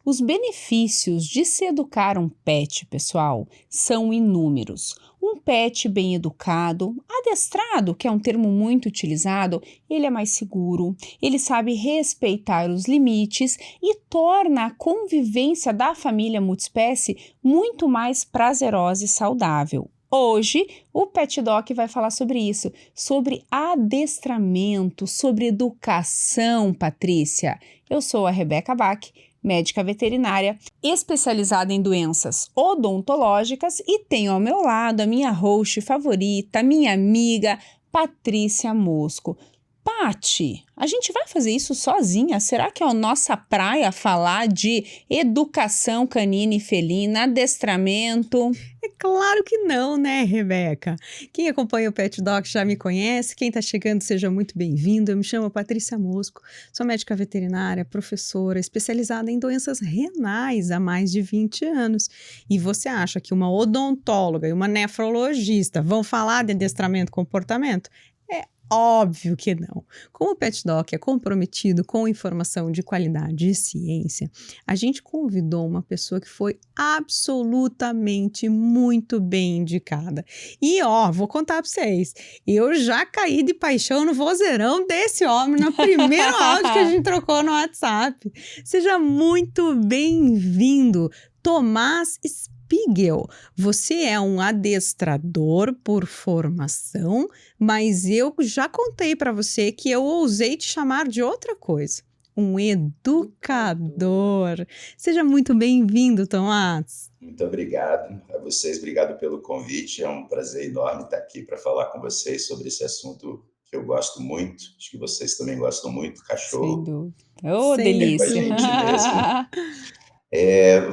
Os benefícios de se educar um pet, pessoal, são inúmeros. Um pet bem educado, adestrado, que é um termo muito utilizado, ele é mais seguro, ele sabe respeitar os limites e torna a convivência da família multiespécie muito mais prazerosa e saudável. Hoje, o Pet Doc vai falar sobre isso, sobre adestramento, sobre educação, Patrícia. Eu sou a Rebeca Bach, médica veterinária, especializada em doenças odontológicas e tenho ao meu lado a minha host favorita, minha amiga Patrícia Mosco. Pati, a gente vai fazer isso sozinha? Será que é a nossa praia falar de educação canina e felina, adestramento? É claro que não, né, Rebeca? Quem acompanha o Pet Doc já me conhece, quem está chegando seja muito bem-vindo. Eu me chamo Patrícia Mosco, sou médica veterinária, professora, especializada em doenças renais há mais de 20 anos. E você acha que uma odontóloga e uma nefrologista vão falar de adestramento e comportamento? É óbvio que não. Como o Pet Doc é comprometido com informação de qualidade e ciência, a gente convidou uma pessoa que foi absolutamente muito bem indicada. E ó, vou contar para vocês, eu já caí de paixão no vozeirão desse homem no primeiro áudio que a gente trocou no WhatsApp. Seja muito bem-vindo, Tomás Spiegel. Você é um adestrador por formação, mas eu já contei para você que eu ousei te chamar de outra coisa. Um educador. Seja muito bem-vindo, Tomás. Muito obrigado a vocês, obrigado pelo convite. É um prazer enorme estar aqui para falar com vocês sobre esse assunto que eu gosto muito. Acho que vocês também gostam muito, Sem cachorro. dúvida. Ô, Sem Com a delícia! gente dúvida. mesmo.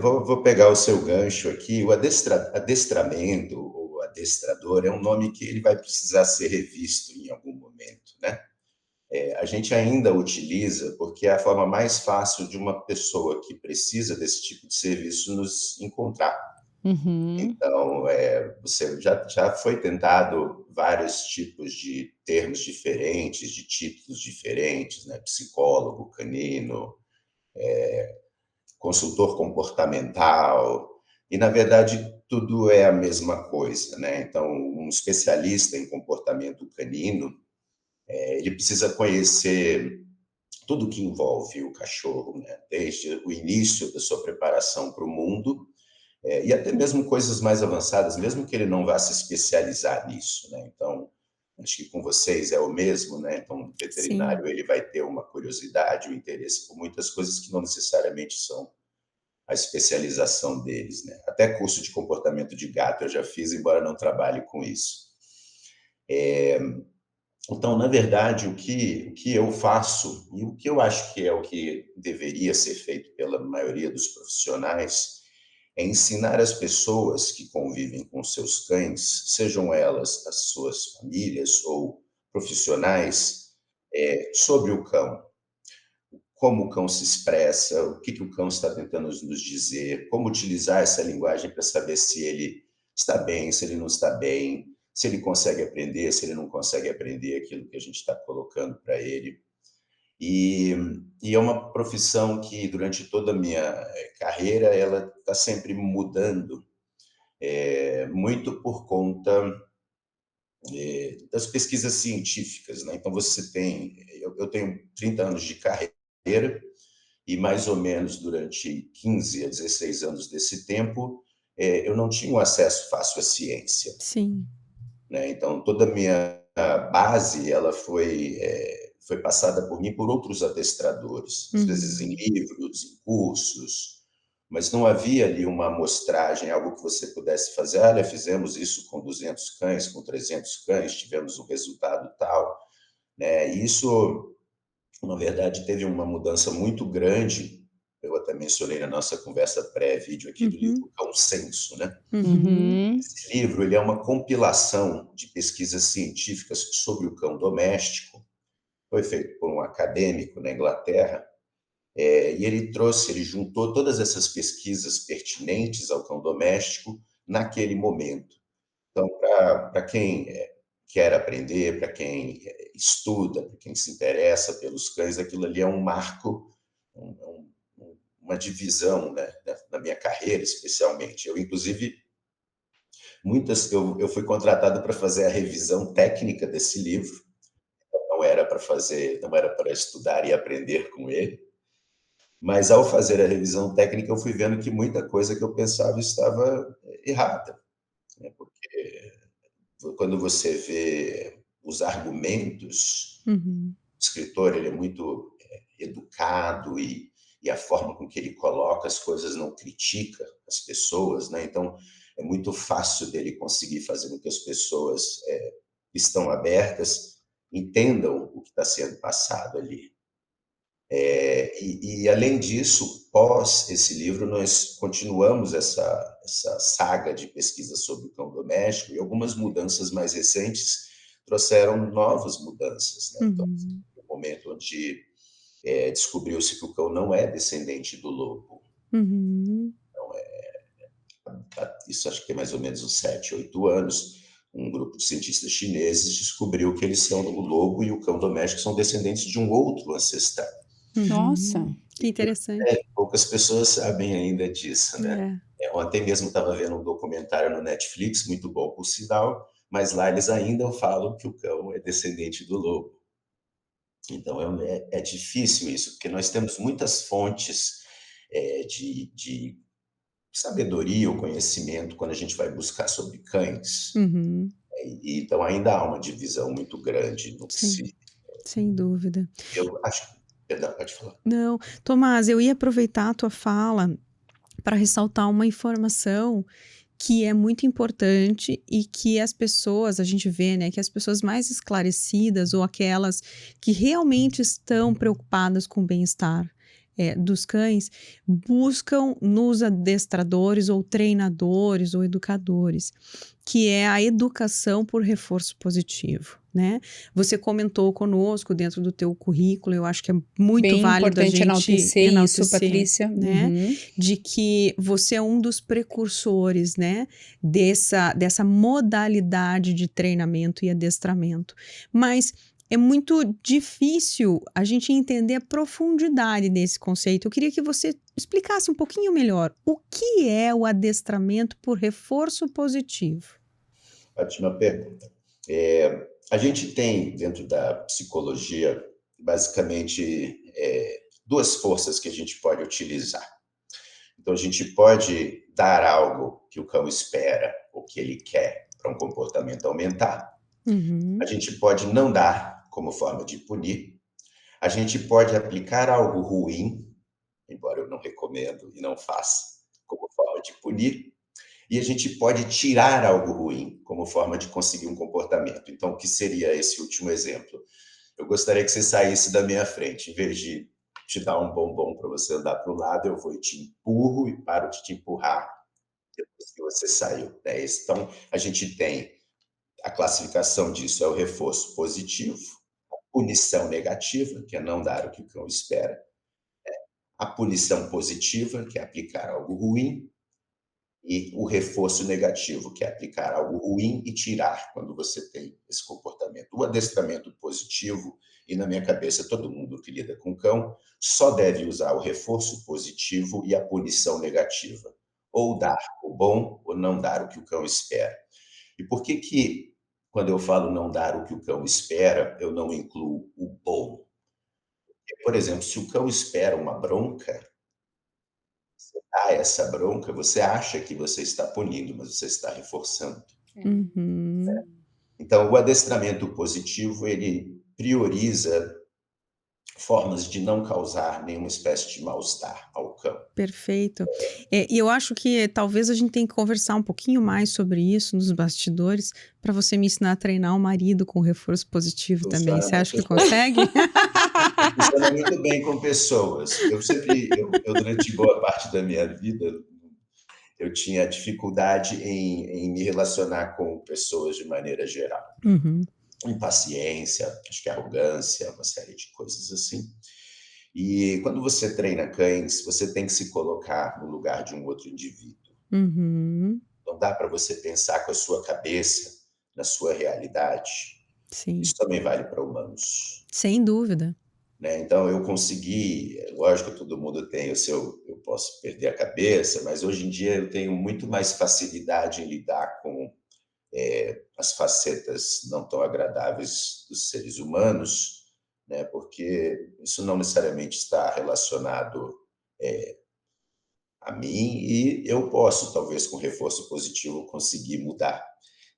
Vou pegar o seu gancho aqui. O adestramento, ou adestrador, é um nome que ele vai precisar ser revisto em algum momento, né? A gente ainda utiliza porque é a forma mais fácil de uma pessoa que precisa desse tipo de serviço nos encontrar. Uhum. Então, você já foi tentado vários tipos de termos diferentes, de títulos diferentes, né? Psicólogo canino, consultor comportamental, e na verdade tudo é a mesma coisa, né? Então, um especialista em comportamento canino, ele precisa conhecer tudo que envolve o cachorro, né? Desde o início da sua preparação para o mundo, e até mesmo coisas mais avançadas, mesmo que ele não vá se especializar nisso, né? Então, acho que com vocês é o mesmo, né? Então, o Sim. veterinário ele vai ter uma curiosidade, um interesse por muitas coisas que não necessariamente são a especialização deles, né? Até curso de comportamento de gato eu já fiz, embora não trabalhe com isso. Então, na verdade, o que eu faço e o que eu acho que é o que deveria ser feito pela maioria dos profissionais é ensinar as pessoas que convivem com seus cães, sejam elas as suas famílias ou profissionais, sobre o cão, como o cão se expressa, o que o cão está tentando nos dizer, como utilizar essa linguagem para saber se ele está bem, se ele não está bem, se ele consegue aprender, se ele não consegue aprender aquilo que a gente está colocando para ele. E, e é uma profissão que, durante toda a minha carreira, ela está sempre mudando, muito por conta das pesquisas científicas, né? Então, eu tenho 30 anos de carreira, e mais ou menos durante 15 a 16 anos desse tempo, eu não tinha um acesso fácil à ciência, Sim. né? Então, toda a minha base, ela foi passada por mim por outros adestradores, às vezes em Uhum. livros, em cursos, mas não havia ali uma amostragem, algo que você pudesse fazer. Olha, fizemos isso com 200 cães, com 300 cães, tivemos um resultado tal, né? E isso, na verdade, teve uma mudança muito grande. Eu até mencionei na nossa conversa pré-vídeo aqui do Uhum. livro Cão Senso, né? Uhum. Uhum. Esse livro ele é uma compilação de pesquisas científicas sobre o cão doméstico. Foi feito por um acadêmico na Inglaterra, e ele juntou todas essas pesquisas pertinentes ao cão doméstico naquele momento. Então, para quem quer aprender, para quem estuda, para quem se interessa pelos cães, aquilo ali é um marco, um uma divisão, né, na minha carreira, especialmente. Eu, inclusive, eu fui contratado para fazer a revisão técnica desse livro, não era para estudar e aprender com ele, mas ao fazer a revisão técnica eu fui vendo que muita coisa que eu pensava estava errada, né, porque quando você vê os argumentos, Uhum. o escritor ele é muito educado e a forma com que ele coloca as coisas não critica as pessoas, né? Então é muito fácil dele conseguir fazer com que as pessoas que estão abertas entendam o que está sendo passado ali. Além disso, pós esse livro, nós continuamos essa saga de pesquisa sobre o cão doméstico e algumas mudanças mais recentes trouxeram novas mudanças, né? Então, Uhum. no momento onde descobriu-se que o cão não é descendente do lobo. Uhum. Isso acho que tem mais ou menos uns 7, 8 anos. Um grupo de cientistas chineses descobriu que eles são o lobo e o cão doméstico são descendentes de um outro ancestral. Nossa, Uhum. Que interessante. Poucas pessoas sabem ainda disso, né? É. Ontem mesmo estava vendo um documentário no Netflix, muito bom por sinal, mas lá eles ainda falam que o cão é descendente do lobo. Então é difícil isso, porque nós temos muitas fontes de sabedoria ou conhecimento quando a gente vai buscar sobre cães. Uhum. Então ainda há uma divisão muito grande no que Sim, se. sem dúvida. Eu acho. Perdão, pode falar. Não, Tomás, eu ia aproveitar a tua fala para ressaltar uma informação que é muito importante e que as pessoas, a gente vê, né, que as pessoas mais esclarecidas ou aquelas que realmente estão preocupadas com o bem-estar dos cães, buscam nos adestradores ou treinadores ou educadores, que é a educação por reforço positivo, né? Você comentou conosco dentro do teu currículo, eu acho que é muito bem válido a importante gente enaltecer isso, enaltecer, Patrícia. né? Uhum. De que você é um dos precursores, né, dessa modalidade de treinamento e adestramento. Mas é muito difícil a gente entender a profundidade desse conceito. Eu queria que você explicasse um pouquinho melhor o que é o adestramento por reforço positivo. Ótima pergunta. A gente tem, dentro da psicologia, basicamente duas forças que a gente pode utilizar. Então, a gente pode dar algo que o cão espera ou que ele quer para um comportamento aumentar. A Uhum. gente pode não dar como forma de punir. A gente pode aplicar algo ruim, embora eu não recomendo e não faça, como forma de punir. E a gente pode tirar algo ruim como forma de conseguir um comportamento. Então, o que seria esse último exemplo? Eu gostaria que você saísse da minha frente. Em vez de te dar um bombom para você andar para o lado, eu vou e te empurro e paro de te empurrar depois que você saiu, né? Então, a gente tem a classificação disso, é o reforço positivo, a punição negativa, que é não dar o que o cão espera, a punição positiva, que é aplicar algo ruim, e o reforço negativo, que é aplicar algo ruim e tirar quando você tem esse comportamento. O adestramento positivo, e na minha cabeça todo mundo que lida com cão, só deve usar o reforço positivo e a punição negativa. Ou dar o bom ou não dar o que o cão espera. E por que que, quando eu falo não dar o que o cão espera, eu não incluo o bom? Por exemplo, se o cão espera uma bronca, dá essa bronca, você acha que você está punindo, mas você está reforçando. Uhum. Então, o adestramento positivo, ele prioriza formas de não causar nenhuma espécie de mal-estar ao cão. Perfeito. E eu acho que talvez a gente tenha que conversar um pouquinho mais sobre isso nos bastidores, para você me ensinar a treinar o marido com reforço positivo também. Funciona Você acha muito que bem. consegue? Funciona muito bem com pessoas. Eu durante boa parte da minha vida, eu tinha dificuldade em me relacionar com pessoas de maneira geral. Uhum. Impaciência, acho que arrogância, uma série de coisas assim. E quando você treina cães, você tem que se colocar no lugar de um outro indivíduo. Uhum. Não dá para você pensar com a sua cabeça, na sua realidade. Sim, Isso também vale para humanos, sem dúvida. né? Então eu consegui, lógico, todo mundo tem o seu, eu posso perder a cabeça, mas hoje em dia eu tenho muito mais facilidade em lidar com as facetas não tão agradáveis dos seres humanos, né? Porque isso não necessariamente está relacionado a mim e eu posso, talvez com reforço positivo, conseguir mudar.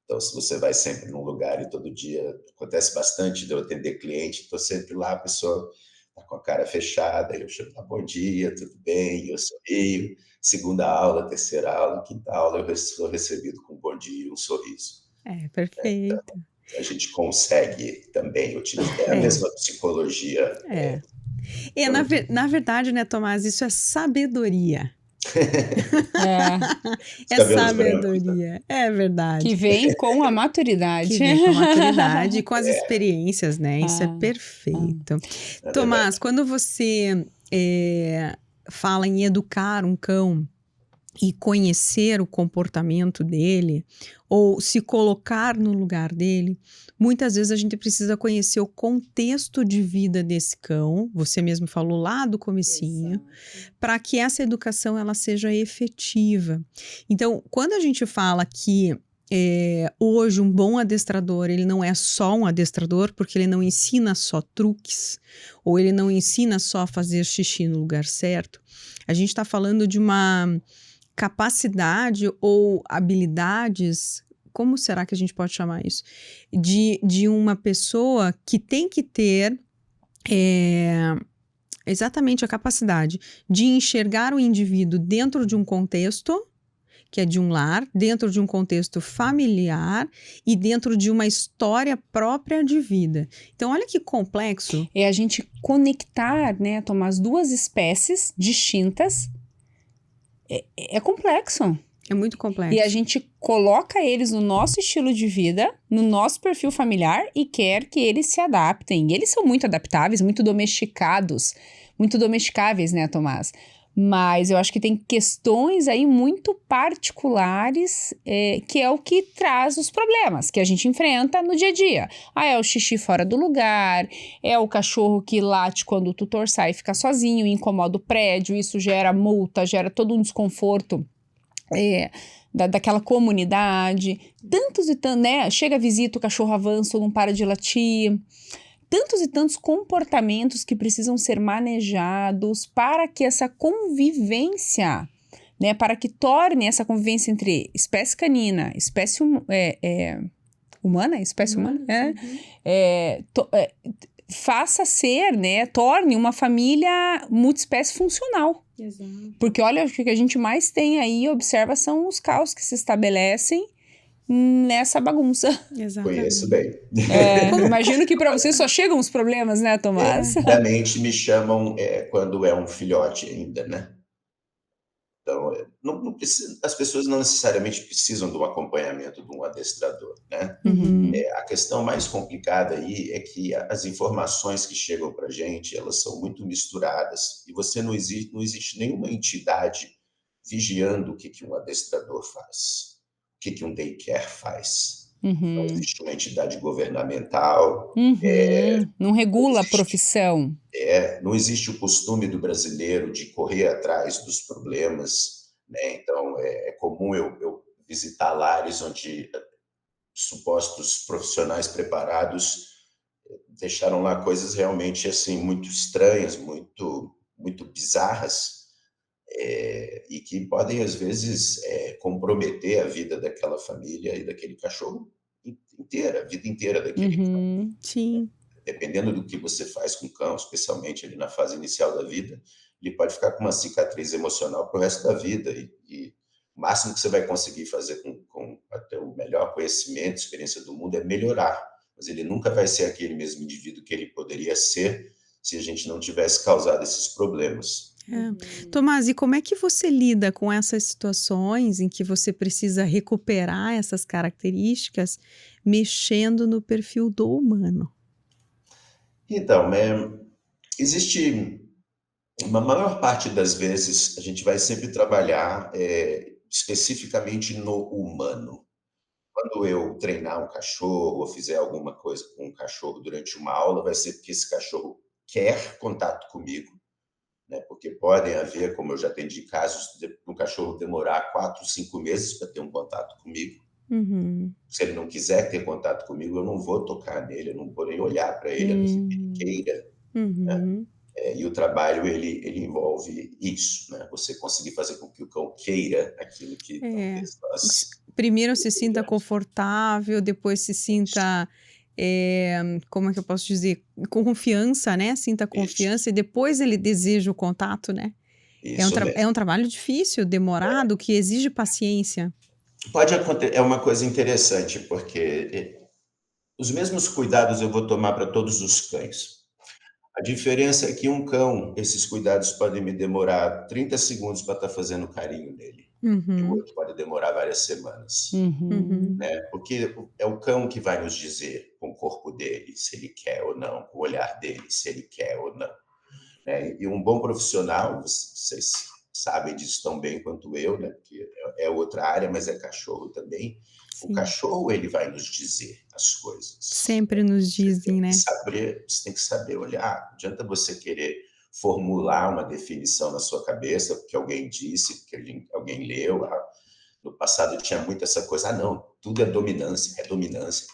Então, se você vai sempre num lugar e todo dia acontece bastante de eu atender cliente, estou sempre lá, a pessoa está com a cara fechada, eu chego, ah, bom dia, tudo bem? Eu sorrio. Segunda aula, terceira aula, quinta aula, sou recebido com um bom dia e um sorriso. É, perfeito. A gente consegue também utilizar, é a É, mesma psicologia. é. É, Eu não, na verdade, né, Tomás, isso é sabedoria. É, os É cabelos brancos, né? sabedoria, é que verdade. vem com a Que maturidade. vem com a maturidade e com as experiências, né? Isso é Ah, ah. perfeito. Na Tomás, verdade, quando você fala em educar um cão e conhecer o comportamento dele, ou se colocar no lugar dele, muitas vezes a gente precisa conhecer o contexto de vida desse cão, você mesmo falou lá do comecinho, para que essa educação ela seja efetiva. Então, quando a gente fala que hoje um bom adestrador, ele não é só um adestrador, porque ele não ensina só truques, ou ele não ensina só a fazer xixi no lugar certo, a gente está falando de uma capacidade ou habilidades, como será que a gente pode chamar isso? De uma pessoa que tem que ter exatamente a capacidade de enxergar o indivíduo dentro de um contexto, que é de um lar, dentro de um contexto familiar e dentro de uma história própria de vida. Então, olha que complexo. É a gente conectar, né, Tomar as duas espécies distintas. É complexo. É muito E a complexo. gente coloca eles no nosso estilo de vida, no nosso perfil familiar e quer que eles se adaptem. E eles são muito adaptáveis, muito domesticados, muito domesticáveis, né, Tomás? Mas eu acho que tem questões aí muito particulares, que é o que traz os problemas que a gente enfrenta no dia a dia. Ah, é o xixi fora do lugar, é o cachorro que late quando o tutor sai e fica sozinho, incomoda o prédio, isso gera multa, gera todo um desconforto daquela comunidade. Tantos e tantos, né? Chega a visita, o cachorro avança ou não para de latir. Tantos e tantos comportamentos que precisam ser manejados para que essa convivência, né, para que torne essa convivência entre espécie canina, espécie humana, espécie humana, faça ser, né, torne uma família multiespécie funcional. Exato. Porque olha, o que a gente mais tem aí, observa, são os caos que se estabelecem nessa bagunça. conheço Exatamente. bem. Imagino que para você só chegam os problemas, né, Tomás? Rapidamente me chamam quando é um filhote ainda, né? Então, não precisa, as pessoas não necessariamente precisam de um acompanhamento de um adestrador, né? Uhum. A questão mais complicada aí é que as informações que chegam para a gente, elas são muito misturadas e você não existe nenhuma entidade vigiando o que que um adestrador faz, o que que um daycare faz. Não Uhum. existe uma entidade governamental, Não não regula a existe, profissão. não existe o costume do brasileiro de correr atrás dos problemas, né? Então, é comum eu visitar lares onde supostos profissionais preparados deixaram lá coisas realmente assim muito estranhas, muito bizarras, e que podem às vezes comprometer a vida daquela família e daquele cachorro inteira, a vida inteira daquele cão. Uhum. Sim. Dependendo do que você faz com o cão, especialmente ali na fase inicial da vida, ele pode ficar com uma cicatriz emocional para o resto da vida e o máximo que você vai conseguir fazer com até o melhor conhecimento, experiência do mundo é melhorar, mas ele nunca vai ser aquele mesmo indivíduo que ele poderia ser se a gente não tivesse causado esses problemas. Tomás, e como é que você lida com essas situações em que você precisa recuperar essas características mexendo no perfil do humano? Então, existe uma maior parte das vezes a gente vai sempre trabalhar especificamente no humano. quando eu treinar um cachorro ou fizer alguma coisa com um cachorro durante uma aula, vai ser porque esse cachorro quer contato comigo, né, porque podem haver, como eu já atendi casos, de um cachorro demorar 4, 5 meses para ter um contato comigo. Uhum. Se ele não quiser ter contato comigo, eu não vou tocar nele, eu não vou nem olhar para ele, a não ser que ele Hum. queira, né. Uhum. E o trabalho ele envolve isso, né, você conseguir fazer com que o cão queira aquilo que É. talvez nós Primeiro se sinta desejamos. confortável, depois se Isso, sinta, como é que eu posso dizer? Com confiança, né, sinta isso, confiança e depois ele deseja o contato, né. isso É mesmo. um trabalho difícil, demorado, que exige paciência. Pode acontecer, é uma coisa interessante, porque, os mesmos cuidados eu vou tomar para todos os cães. A diferença é que um cão, esses cuidados podem me demorar 30 segundos para estar fazendo carinho nele, e o Uhum, outro pode demorar várias semanas, uhum. Uhum. né, porque é o cão que vai nos dizer com o corpo dele se ele quer ou não, com o olhar dele se ele quer ou não, né. E um bom profissional, vocês sabem disso tão bem quanto eu, né, porque é outra área, mas é cachorro também. O Sim, cachorro, ele vai nos dizer as coisas. sempre nos Você tem dizem, que né. saber você tem que saber olhar, não adianta você querer formular uma definição na sua cabeça, porque alguém disse, porque alguém leu, no passado tinha muito essa coisa: "Ah, não, tudo é dominância, dominância,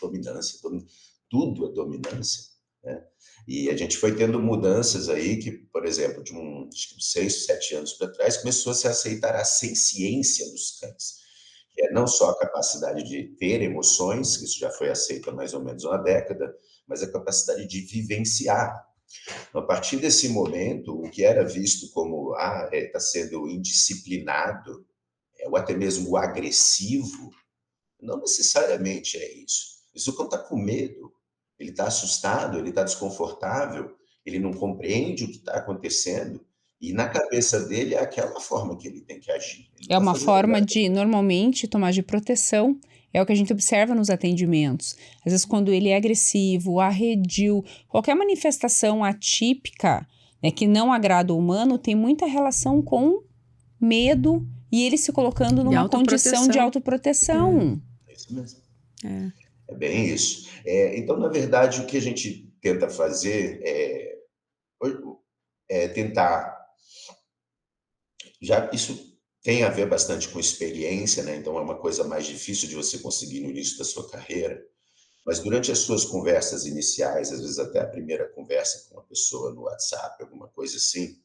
tudo é dominância", né. E a gente foi tendo mudanças aí que, por exemplo, de acho que uns 6, 7 anos para trás, começou a se aceitar a senciência dos cães, que é não só a capacidade de ter emoções, que isso já foi aceito há mais ou menos uma década, mas a capacidade de vivenciar. Então, a partir desse momento, o que era visto como, está sendo indisciplinado, ou até mesmo agressivo, não necessariamente é isso. Isso quando está com medo, ele está assustado, ele está desconfortável, ele não compreende o que está acontecendo, e na cabeça dele é aquela forma que ele tem que agir. Ele não É está uma fazendo forma nada. de, normalmente, tomar de proteção. É o que a gente observa nos atendimentos. Às vezes, quando ele é agressivo, arredio, qualquer manifestação atípica, né, que não agrada o humano, tem muita relação com medo e ele se colocando De numa condição de autoproteção. É, autoproteção. É isso mesmo. é. É bem isso. Então, na verdade, o que a gente tenta fazer é tentar. Já isso tem a ver bastante com experiência, né? Então, é uma coisa mais difícil de você conseguir no início da sua carreira. Mas durante as suas conversas iniciais, às vezes até a primeira conversa com uma pessoa no WhatsApp, alguma coisa assim,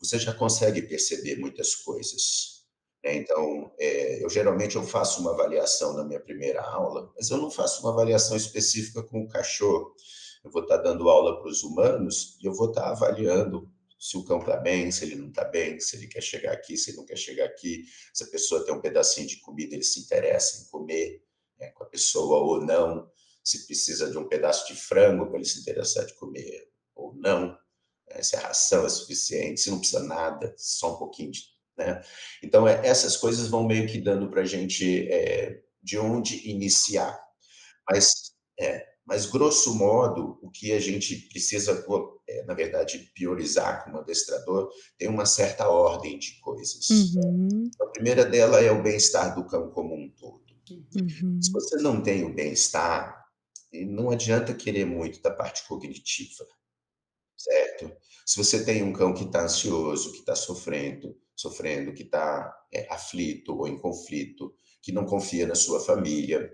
você já consegue perceber muitas coisas, né. Então, eu geralmente eu faço uma avaliação na minha primeira aula, mas eu não faço uma avaliação específica com o cachorro. Eu vou estar dando aula para os humanos e eu vou estar avaliando se o cão está bem, se ele não está bem, se ele quer chegar aqui, se ele não quer chegar aqui, se a pessoa tem um pedacinho de comida, ele se interessa em comer, né, com a pessoa ou não, se precisa de um pedaço de frango para ele se interessar de comer ou não, né, se a ração é suficiente, se não precisa nada, só um pouquinho de, né. Então, essas coisas vão meio que dando para a gente, de onde iniciar. Mas grosso modo, o que a gente precisa, na verdade, priorizar como adestrador, tem uma certa ordem de coisas. Uhum, A primeira dela é o bem-estar do cão como um todo. Se uhum. você não tem o bem-estar, e não adianta querer muito da parte cognitiva, certo? Se você tem um cão que está ansioso, que está sofrendo, que está, aflito ou em conflito, que não confia na sua família,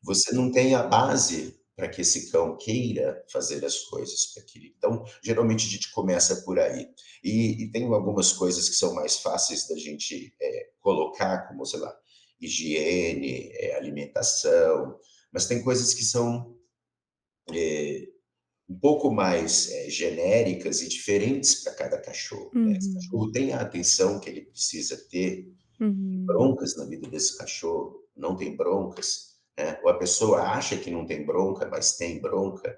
você não tem a base para que esse cão queira fazer as coisas para aquele. Então, geralmente a gente começa por aí. E tem algumas coisas que são mais fáceis da gente, colocar, como, sei lá, higiene, alimentação, mas tem coisas que são um pouco mais, genéricas e diferentes para cada cachorro, né. Esse Uhum, cachorro tem a atenção que ele precisa ter, uhum, broncas na vida desse cachorro, não tem broncas, né, ou a pessoa acha que não tem bronca, mas tem bronca.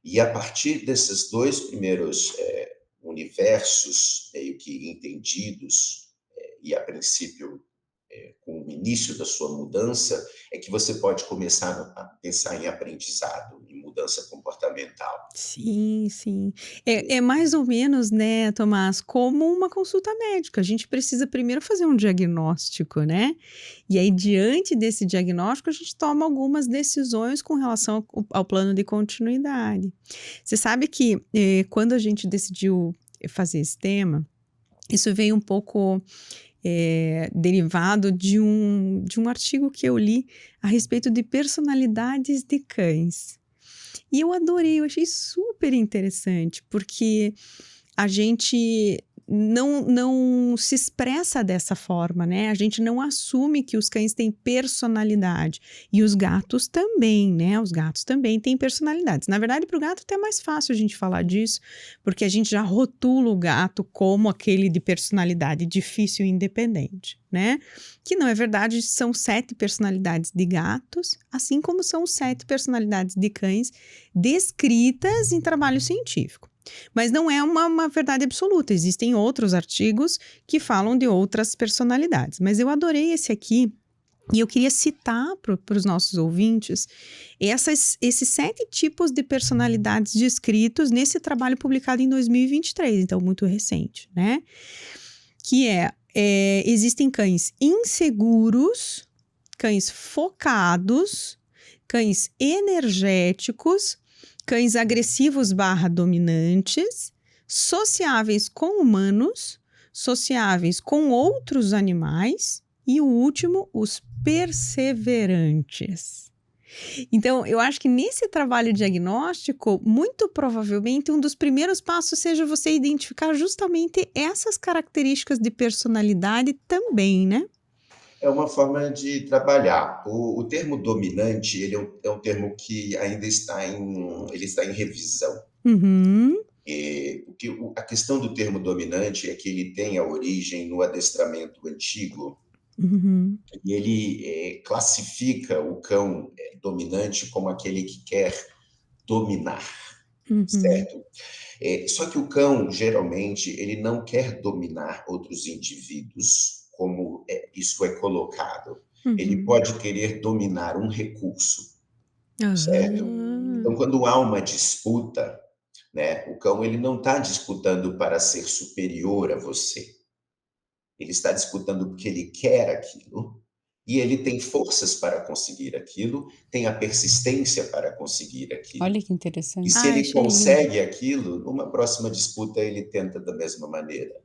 E a partir desses 2 primeiros, universos meio que entendidos, e a princípio, com o início da sua mudança, é que você pode começar a pensar em aprendizado, em mudança comportamental. comportamental. Sim, sim. É mais ou menos, né, Tomás, como uma consulta médica. A gente precisa primeiro fazer um diagnóstico, né? E aí, diante desse diagnóstico, a gente toma algumas decisões com relação ao plano de continuidade. Você sabe que quando a gente decidiu fazer esse tema, isso veio um pouco derivado de um artigo que eu li a respeito de personalidades de cães. E eu adorei, eu achei super interessante, porque a gente não se expressa dessa forma, né? A gente não assume que os cães têm personalidade. E os gatos também, né? Os gatos também têm personalidades. Na verdade, para o gato até é mais fácil a gente falar disso, porque a gente já rotula o gato como aquele de personalidade difícil e independente, né? Que não é verdade, são 7 personalidades de gatos, assim como são 7 personalidades de cães descritas em trabalho científico. Mas não é uma verdade absoluta, existem outros artigos que falam de outras personalidades. Mas eu adorei esse aqui e eu queria citar para os nossos ouvintes esses 7 tipos de personalidades descritos nesse trabalho publicado em 2023, então muito recente, né? Que existem cães inseguros, cães focados, cães energéticos, cães agressivos/dominantes, sociáveis com humanos, sociáveis com outros animais e o último, os perseverantes. Então, eu acho que nesse trabalho diagnóstico, muito provavelmente um dos primeiros passos seja você identificar justamente essas características de personalidade também, né? É uma forma de trabalhar. O termo dominante, ele é um termo que ainda está em revisão. Uhum, A questão do termo dominante é que ele tem a origem no adestramento antigo uhum, e ele classifica o cão dominante como aquele que quer dominar, uhum, certo? Só que o cão, geralmente, ele não quer dominar outros indivíduos, como isso é colocado. Ele uhum. pode querer dominar um recurso, certo? Então, Aham. quando há uma disputa, né, o cão ele não está disputando para ser superior a você. Ele está disputando porque ele quer aquilo e ele tem forças para conseguir aquilo, tem a persistência para conseguir aquilo. Olha que E interessante. se Ai, ele achei lindo. consegue aquilo, numa próxima disputa ele tenta da mesma maneira.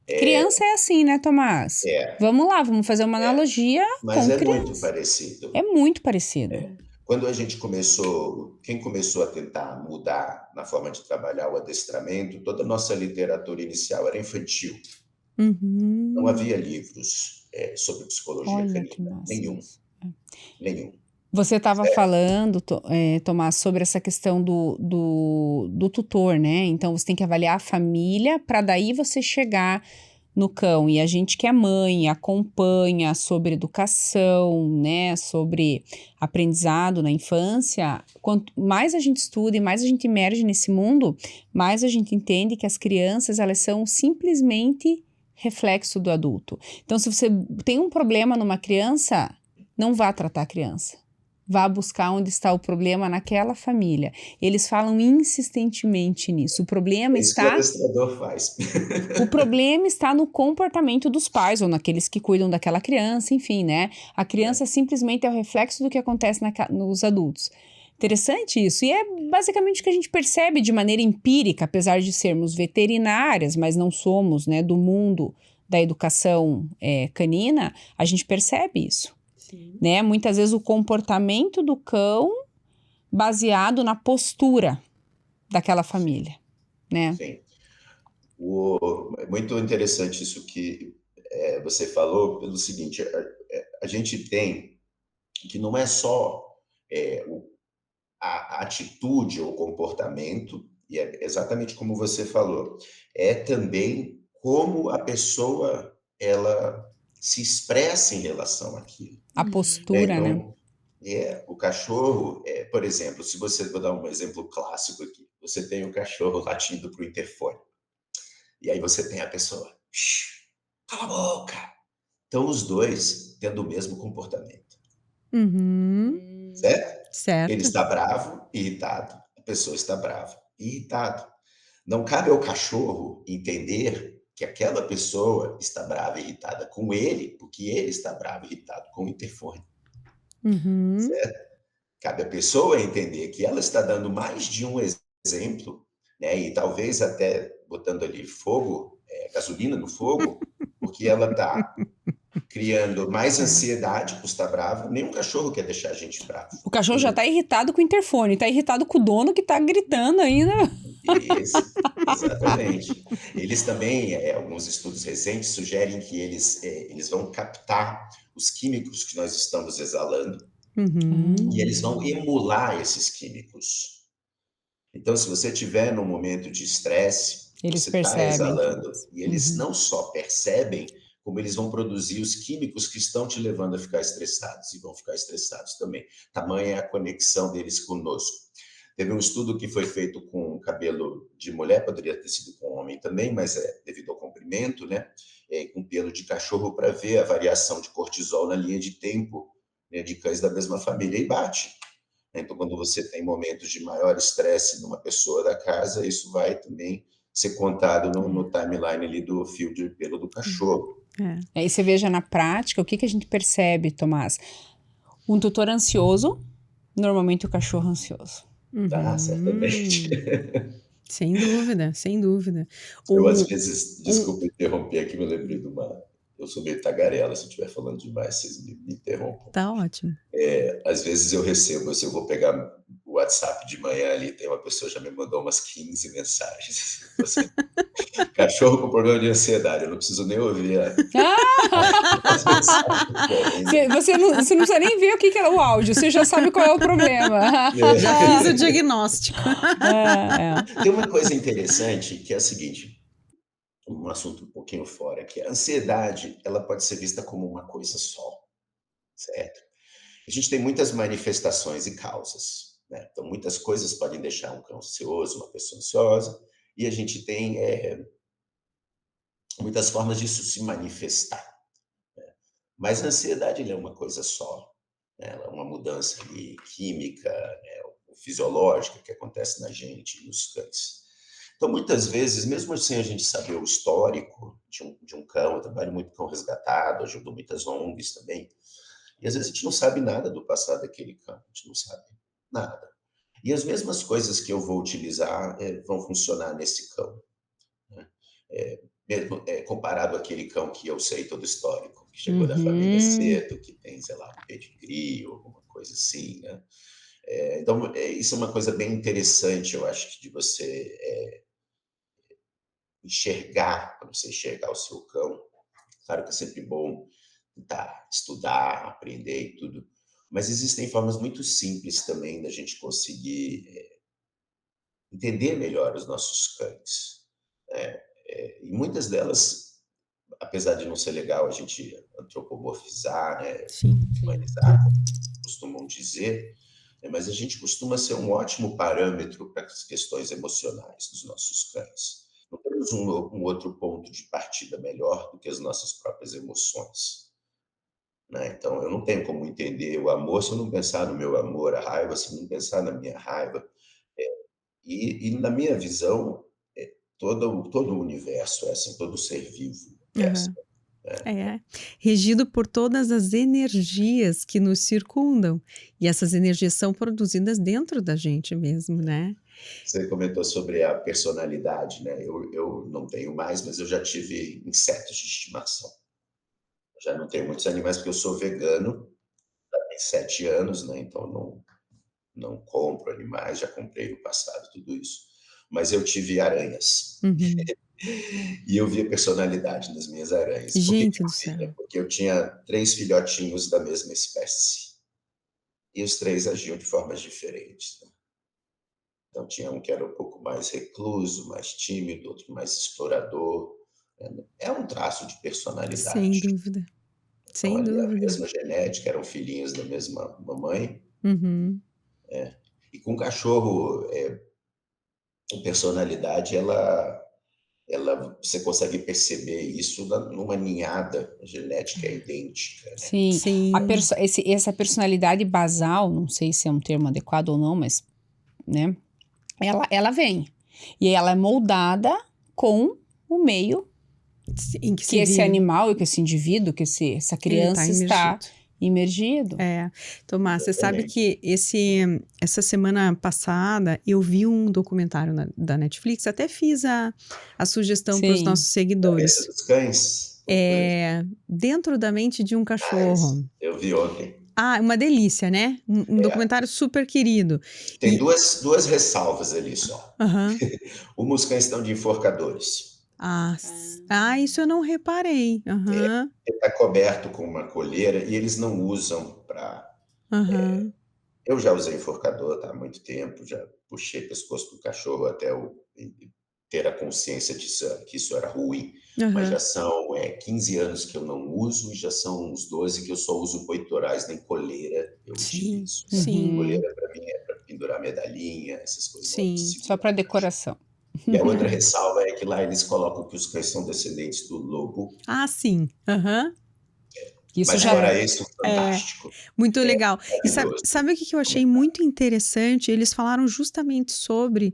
Criança é assim, né, Tomás? É, Vamos lá, vamos fazer uma é, analogia mas com é muito criança. É parecido. muito parecido. Quando a gente começou, quem começou a tentar mudar na forma de trabalhar o adestramento, toda a nossa literatura inicial era infantil. Não Uhum. havia livros sobre psicologia Olha que canina, massa nenhum, isso. nenhum. Você estava falando, Tomás, sobre essa questão do tutor, né? Então você tem que avaliar a família para daí você chegar no cão. E a gente que é mãe, acompanha sobre educação, né? Sobre aprendizado na infância. Quanto mais a gente estuda e mais a gente emerge nesse mundo, mais a gente entende que as crianças, elas são simplesmente reflexo do adulto. Então, se você tem um problema numa criança, não vá tratar a criança. Vá buscar onde está o problema naquela família. Eles falam insistentemente nisso. É isso que o adestrador faz. O problema está no comportamento dos pais ou naqueles que cuidam daquela criança, enfim, né? A criança simplesmente é o reflexo do que acontece nos adultos. Interessante isso. E é basicamente o que a gente percebe de maneira empírica, apesar de sermos veterinárias, mas não somos, né, do mundo da educação canina, a gente percebe isso. Sim. Né? Muitas vezes o comportamento do cão baseado na postura daquela família, né? Sim. É muito interessante isso que você falou, pelo seguinte, a gente tem que não é só a atitude ou comportamento, e é exatamente como você falou, é também como a pessoa ela se expressa em relação àquilo. A Uhum. postura, né? Então, o cachorro, por exemplo, se você, vou dar um exemplo clássico aqui, você tem o cachorro latindo para o interfone, e aí você tem a pessoa, "Shh, cala a boca!" Então, os dois tendo o mesmo comportamento, Uhum. certo? Ele Certo. está bravo, irritado, a pessoa está brava, irritado. Não cabe ao cachorro entender que aquela pessoa está brava e irritada com ele, porque ele está bravo e irritado com o interfone. Uhum. Cabe à pessoa entender que ela está dando mais de um exemplo, né, e talvez até botando ali fogo, gasolina no fogo, porque ela está criando mais É. ansiedade por estar brava. Nenhum cachorro quer deixar a gente bravo. O cachorro já Nenhum. tá irritado com o interfone, tá irritado com o dono que tá gritando ainda. Isso, exatamente. Eles também, alguns estudos recentes sugerem que eles vão captar os químicos que nós estamos exalando Uhum. e eles vão emular esses químicos. Então, se você tiver num momento de estresse, Eles você está percebem. exalando e eles Uhum. não só percebem, como eles vão produzir os químicos que estão te levando a ficar estressados e vão ficar estressados também. Tamanha é a conexão deles conosco. Teve um estudo que foi feito com cabelo de mulher, poderia ter sido com homem também, mas devido ao comprimento, né? Com pelo de cachorro para ver a variação de cortisol na linha de tempo, né, de cães da mesma família e bate. Então, quando você tem momentos de maior estresse numa pessoa da casa, isso vai também ser contado no timeline ali do fio de pelo do cachorro. É. Aí você veja na prática, o que a gente percebe, Tomás? Um tutor ansioso, normalmente o cachorro ansioso. Tá, certamente. Sem dúvida, sem dúvida. Eu, às O, vezes, o, desculpa interromper aqui, me lembrei de uma. Eu sou meio tagarela, se eu estiver falando demais, vocês me interrompam. tá ótimo. Às vezes eu recebo, se eu vou pegar o WhatsApp de manhã ali, tem uma pessoa já me mandou umas 15 mensagens. Você, cachorro com problema de ansiedade, eu não preciso nem ouvir as mensagens. Você não precisa nem ver o que é o áudio, você já sabe qual é o problema. Já fiz o diagnóstico. Tem uma coisa interessante que é a seguinte, um assunto um pouquinho fora, que a ansiedade, ela pode ser vista como uma coisa só, certo? A gente tem muitas manifestações e causas, né? Então, muitas coisas podem deixar um cão ansioso, uma pessoa ansiosa, e a gente tem muitas formas disso se manifestar. Mas a ansiedade ela é uma coisa só, né? Ela é uma mudança ali, química, né? Fisiológica que acontece na gente e nos cães. Então, muitas vezes, mesmo sem a gente saber o histórico de um cão, eu trabalho muito com resgatado, ajudo muitas ONGs também, e às vezes a gente não sabe nada do passado daquele cão, a gente não sabe nada. E as mesmas coisas que eu vou utilizar vão funcionar nesse cão, né? Mesmo comparado àquele cão que eu sei todo o histórico, que chegou da família cedo, que tem, sei lá, um pedigree ou alguma coisa assim, né? Então, isso é uma coisa bem interessante, eu acho, de você enxergar, quando você enxergar o seu cão. Claro que é sempre bom tentar estudar, aprender e tudo, mas existem formas muito simples também da gente conseguir entender melhor os nossos cães, né? E muitas delas, apesar de não ser legal a gente antropomorfizar, né, Sim, sim. humanizar, como costumam dizer, mas a gente costuma ser um ótimo parâmetro para as questões emocionais dos nossos cães. Não temos um outro ponto de partida melhor do que as nossas próprias emoções, né? Então, eu não tenho como entender o amor se eu não pensar no meu amor, a raiva se eu não pensar na minha raiva. E na minha visão, todo o universo é assim, todo ser vivo é assim. Aham. É, regido por todas as energias que nos circundam. E essas energias são produzidas dentro da gente mesmo, né? Você comentou sobre a personalidade, né? Eu não tenho mais, mas eu já tive insetos de estimação. Já não tenho muitos animais porque eu sou vegano, já tem 7 anos, né? Então não compro animais, já comprei no passado, tudo isso. Mas eu tive aranhas. Uhum. E eu vi a personalidade das minhas aranhas. Por que que Gente eu do céu. via? Porque eu tinha 3 filhotinhos da mesma espécie. E os 3 agiam de formas diferentes, né? Então tinha um que era um pouco mais recluso, mais tímido, outro mais explorador. É um traço de Sem personalidade. dúvida, Então sem ali a dúvida. mesma genética, eram filhinhos da mesma mamãe. Uhum. E com cachorro, a personalidade ela você consegue perceber isso numa ninhada genética idêntica, né? Sim, Sim. essa personalidade basal, não sei se é um termo adequado ou não, mas, né? ela vem. E ela é moldada com o meio Em que esse vive. animal, que esse indivíduo, que essa criança Ele tá está imergido. Tomás, você sabe que essa semana passada eu vi um documentário da Netflix, até fiz a sugestão para os Sim. nossos seguidores. Cabeça dos Cães? Dentro da mente de um cachorro. Eu vi ontem. Uma delícia, né? Um documentário super querido. Tem duas ressalvas ali só. Aham. Os cães estão de enforcadores. Isso eu não reparei. Aham. Ele está coberto com uma colheira e eles não usam para... Aham. Eu já usei enforcador há muito tempo, já puxei pescoço do cachorro até eu ter a consciência que isso era ruim. Mas já são 15 anos que eu não uso e já são uns 12 que eu só uso peitorais, nem coleira eu utilizo. Sim. Coleira para mim é para pendurar medalhinha, essas coisas. Sim, só para decoração. E a outra ressalva é que lá eles colocam que os cães são descendentes do lobo. Sim. Aham. Isso mas já fora isso, fantástico. Muito legal. E sabe o que eu achei muito interessante? Eles falaram justamente sobre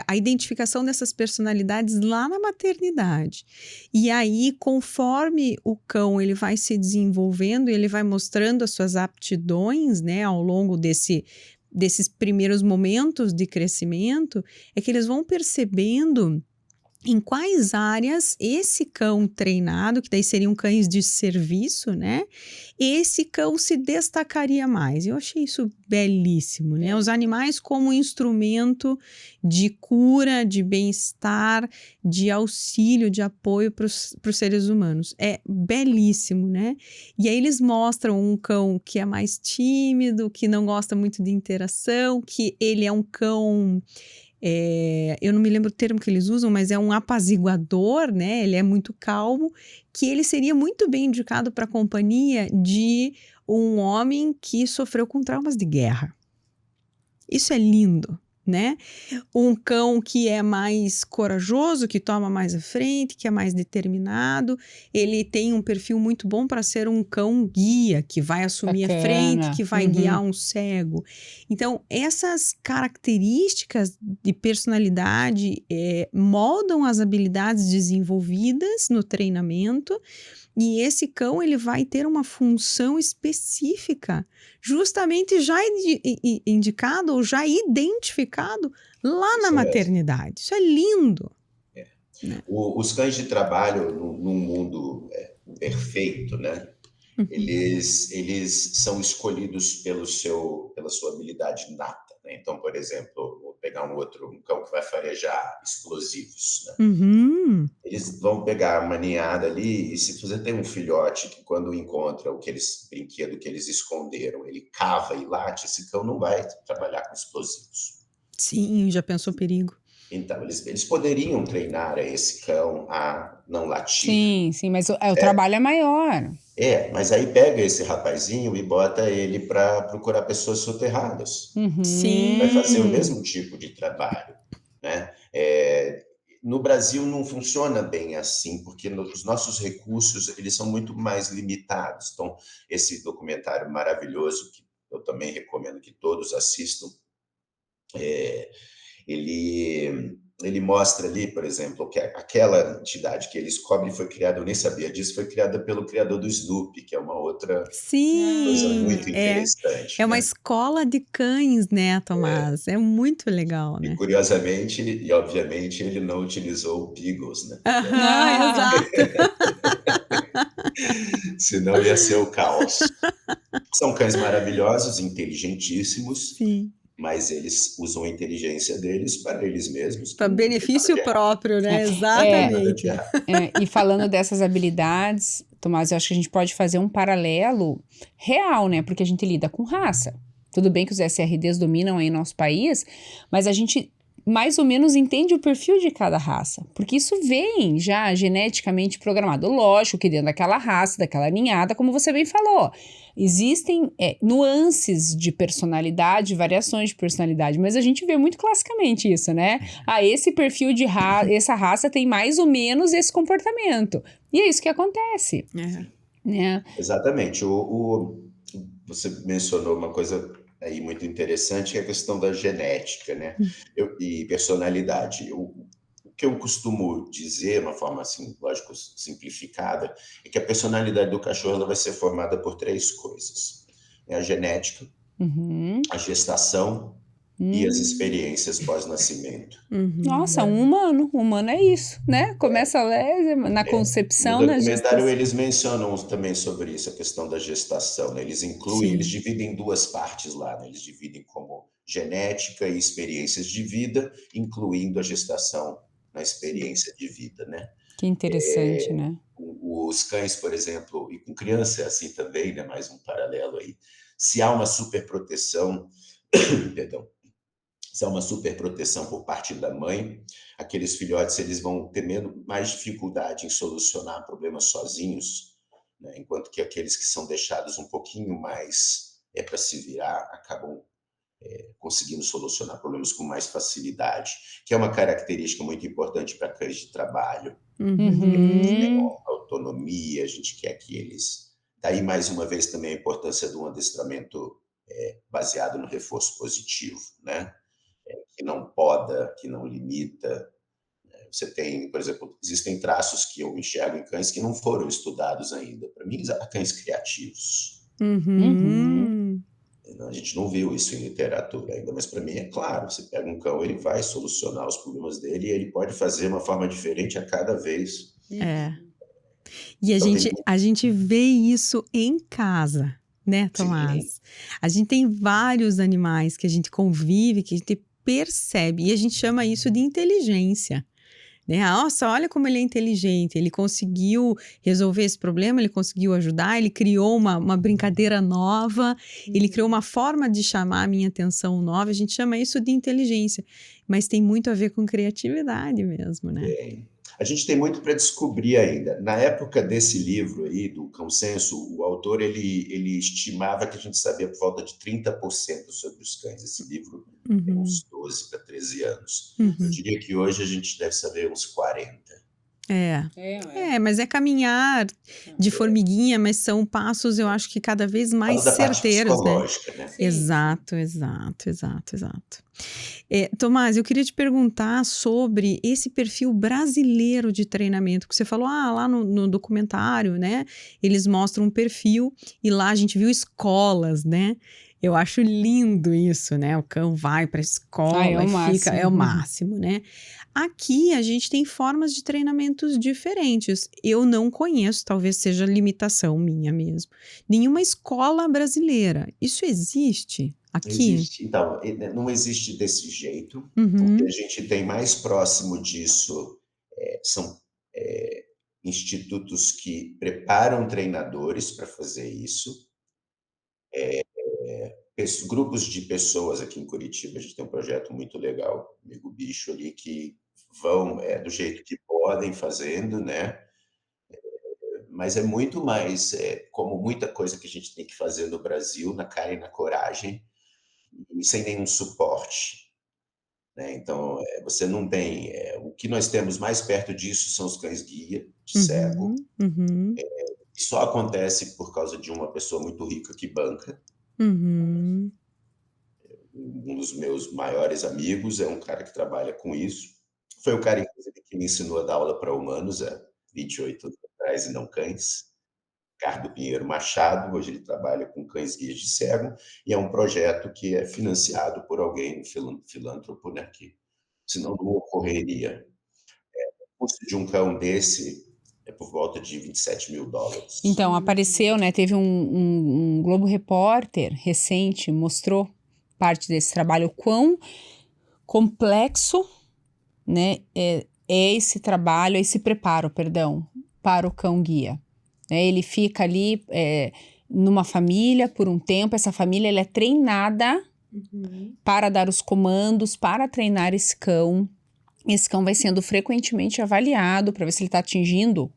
a identificação dessas personalidades lá na maternidade. E aí, conforme o cão ele vai se desenvolvendo, ele vai mostrando as suas aptidões, né, ao longo desses primeiros momentos de crescimento, é que eles vão percebendo em quais áreas esse cão treinado, que daí seriam cães de serviço, né? Esse cão se destacaria mais. Eu achei isso belíssimo, né? Os animais como instrumento de cura, de bem-estar, de auxílio, de apoio para os seres humanos. É belíssimo, né? E aí eles mostram um cão que é mais tímido, que não gosta muito de interação, que ele é um cão... eu não me lembro o termo que eles usam, mas é um apaziguador, né? Ele é muito calmo, que ele seria muito bem indicado para a companhia de um homem que sofreu com traumas de guerra. Isso é lindo, né? Um cão que é mais corajoso, que toma mais à frente, que é mais determinado. Ele tem um perfil muito bom para ser um cão guia, que vai assumir a frente, que vai guiar um cego. Então, essas características de personalidade moldam as habilidades desenvolvidas no treinamento. E esse cão ele vai ter uma função específica, justamente já indicado ou já identificado lá na maternidade. Isso é lindo. Né? Os cães de trabalho num mundo perfeito, né? Eles são escolhidos pela sua habilidade nata. Né? Então, por exemplo, vou pegar um cão que vai farejar explosivos. Né? Eles vão pegar uma ninhada ali e se você tem um filhote que quando encontra brinquedo que eles esconderam, ele cava e late, esse cão não vai trabalhar com explosivos. Sim, já pensou perigo. Então, eles poderiam treinar esse cão a não latir. Sim, mas o trabalho é maior. Mas aí pega esse rapazinho e bota ele para procurar pessoas soterradas. Sim. Vai fazer o mesmo tipo de trabalho, né? No Brasil não funciona bem assim, porque os nossos recursos eles são muito mais limitados. Então, esse documentário maravilhoso, que eu também recomendo que todos assistam, ele mostra ali, por exemplo, que aquela entidade que eles cobrem foi criada, eu nem sabia disso, foi criada pelo criador do Snoopy, que é uma outra coisa muito interessante. É uma escola de cães, né, Tomás? É muito legal, né? E curiosamente, e obviamente, ele não utilizou o Beagles, né? Exato. Senão ia ser o caos. São cães maravilhosos, inteligentíssimos. Sim. Mas eles usam a inteligência deles para eles mesmos. Para benefício próprio, né? Exatamente. E falando dessas habilidades, Tomás, eu acho que a gente pode fazer um paralelo real, né? Porque a gente lida com raça. Tudo bem que os SRDs dominam aí nosso país, mas a gente mais ou menos entende o perfil de cada raça, porque isso vem já geneticamente programado. Lógico que dentro daquela raça, daquela ninhada, como você bem falou, existem nuances de personalidade, variações de personalidade, mas a gente vê muito classicamente isso, né? Esse perfil de essa raça tem mais ou menos esse comportamento. E é isso que acontece. Né? Exatamente. Você mencionou uma coisa aí muito interessante, é a questão da genética, né, Hum. e personalidade. O que eu costumo dizer, uma forma assim, lógico, simplificada, é que a personalidade do cachorro ela vai ser formada por 3 coisas: é a genética, Uhum. a gestação e as Hum. experiências pós-nascimento. Nossa, Uhum. um humano é isso, né? Começa na No concepção, na documentário gestação. eles mencionam também sobre isso, a questão da gestação, né, eles Sim. dividem em 2 partes lá, né, eles dividem como genética e experiências de vida, incluindo a gestação na experiência de vida, né. Que interessante, né? Os cães, por exemplo, e com criança é assim também, né, mais um paralelo aí, se há uma superproteção, perdão, se há uma superproteção por parte da mãe, aqueles filhotes eles vão ter mais dificuldade em solucionar problemas sozinhos, né, enquanto que aqueles que são deixados um pouquinho mais para se virar acabam conseguindo solucionar problemas com mais facilidade, que é uma característica muito importante para cães de trabalho. Eles têm Uhum. autonomia, a gente quer que eles. Daí, mais uma vez, também a importância de um adestramento baseado no reforço positivo, né? Que não poda, que não limita. Você tem, por exemplo, existem traços que eu enxergo em cães que não foram estudados ainda. Para mim, há cães criativos. Uhum. Uhum. A gente não viu isso em literatura ainda, mas para mim é claro. Você pega um cão, ele vai solucionar os problemas dele e ele pode fazer uma forma diferente a cada vez. É. E a Então tem gente a gente vê isso em casa, né, sim, Tomás? A gente tem vários animais que a gente convive, que a gente percebe, e a gente chama isso de inteligência, né? Nossa, olha como ele é inteligente, ele conseguiu resolver esse problema, ele conseguiu ajudar, ele criou uma brincadeira nova, ele criou uma forma de chamar a minha atenção nova, a gente chama isso de inteligência, mas tem muito a ver com criatividade mesmo, né? tem. A gente tem muito para descobrir ainda. Na época desse livro aí, do Cão Censo, o autor ele estimava que a gente sabia por volta de 30% sobre os cães. Esse livro tem Uhum, uns 12 para 13 anos. Eu uhum. diria que hoje a gente deve saber uns 40. É. É. Mas é caminhar de formiguinha, mas são passos, eu acho que cada vez mais Falo da parte certeiros, né? psicológica, né? Exato, exato, exato, exato. Tomás, eu queria te perguntar sobre esse perfil brasileiro de treinamento, que você falou, lá no documentário, né? Eles mostram um perfil e lá a gente viu escolas, né? Eu acho lindo isso, né? O cão vai para a Ai, é escola o e fica, é máximo. o máximo, né? Aqui a gente tem formas de treinamentos diferentes. Eu não conheço, talvez seja limitação minha mesmo, nenhuma escola brasileira. Isso existe aqui? Existe. Então, não existe desse jeito. O que a Uhum, gente tem mais próximo disso são institutos que preparam treinadores para fazer isso. Grupos de pessoas aqui em Curitiba, a gente tem um projeto muito legal, Amigo Bicho ali, que vão do jeito que podem fazendo, né? Mas é muito mais, como muita coisa que a gente tem que fazer no Brasil, na cara e na coragem, e sem nenhum suporte. Né? Então, você não tem. O que nós temos mais perto disso são os cães-guia de cego. uhum, uhum, E só acontece por causa de uma pessoa muito rica que banca. uhum. Um dos meus maiores amigos é um cara que trabalha com isso. Foi o cara, inclusive, que me ensinou a dar aula para humanos há 28 anos atrás e não cães. Ricardo Pinheiro Machado, hoje ele trabalha com cães guias de cego, e é um projeto que é financiado por alguém, um filântropo, né, que senão não ocorreria. O custo de um cão desse é por volta de US$ 27.000. Então, apareceu, né? Teve um Globo Repórter recente, mostrou parte desse trabalho, o quão complexo, né, é esse trabalho, esse preparo, perdão, para o cão-guia. Ele fica ali numa família por um tempo, essa família ela é treinada para dar os comandos, para treinar esse cão. Esse cão vai sendo frequentemente avaliado para ver se ele está atingindo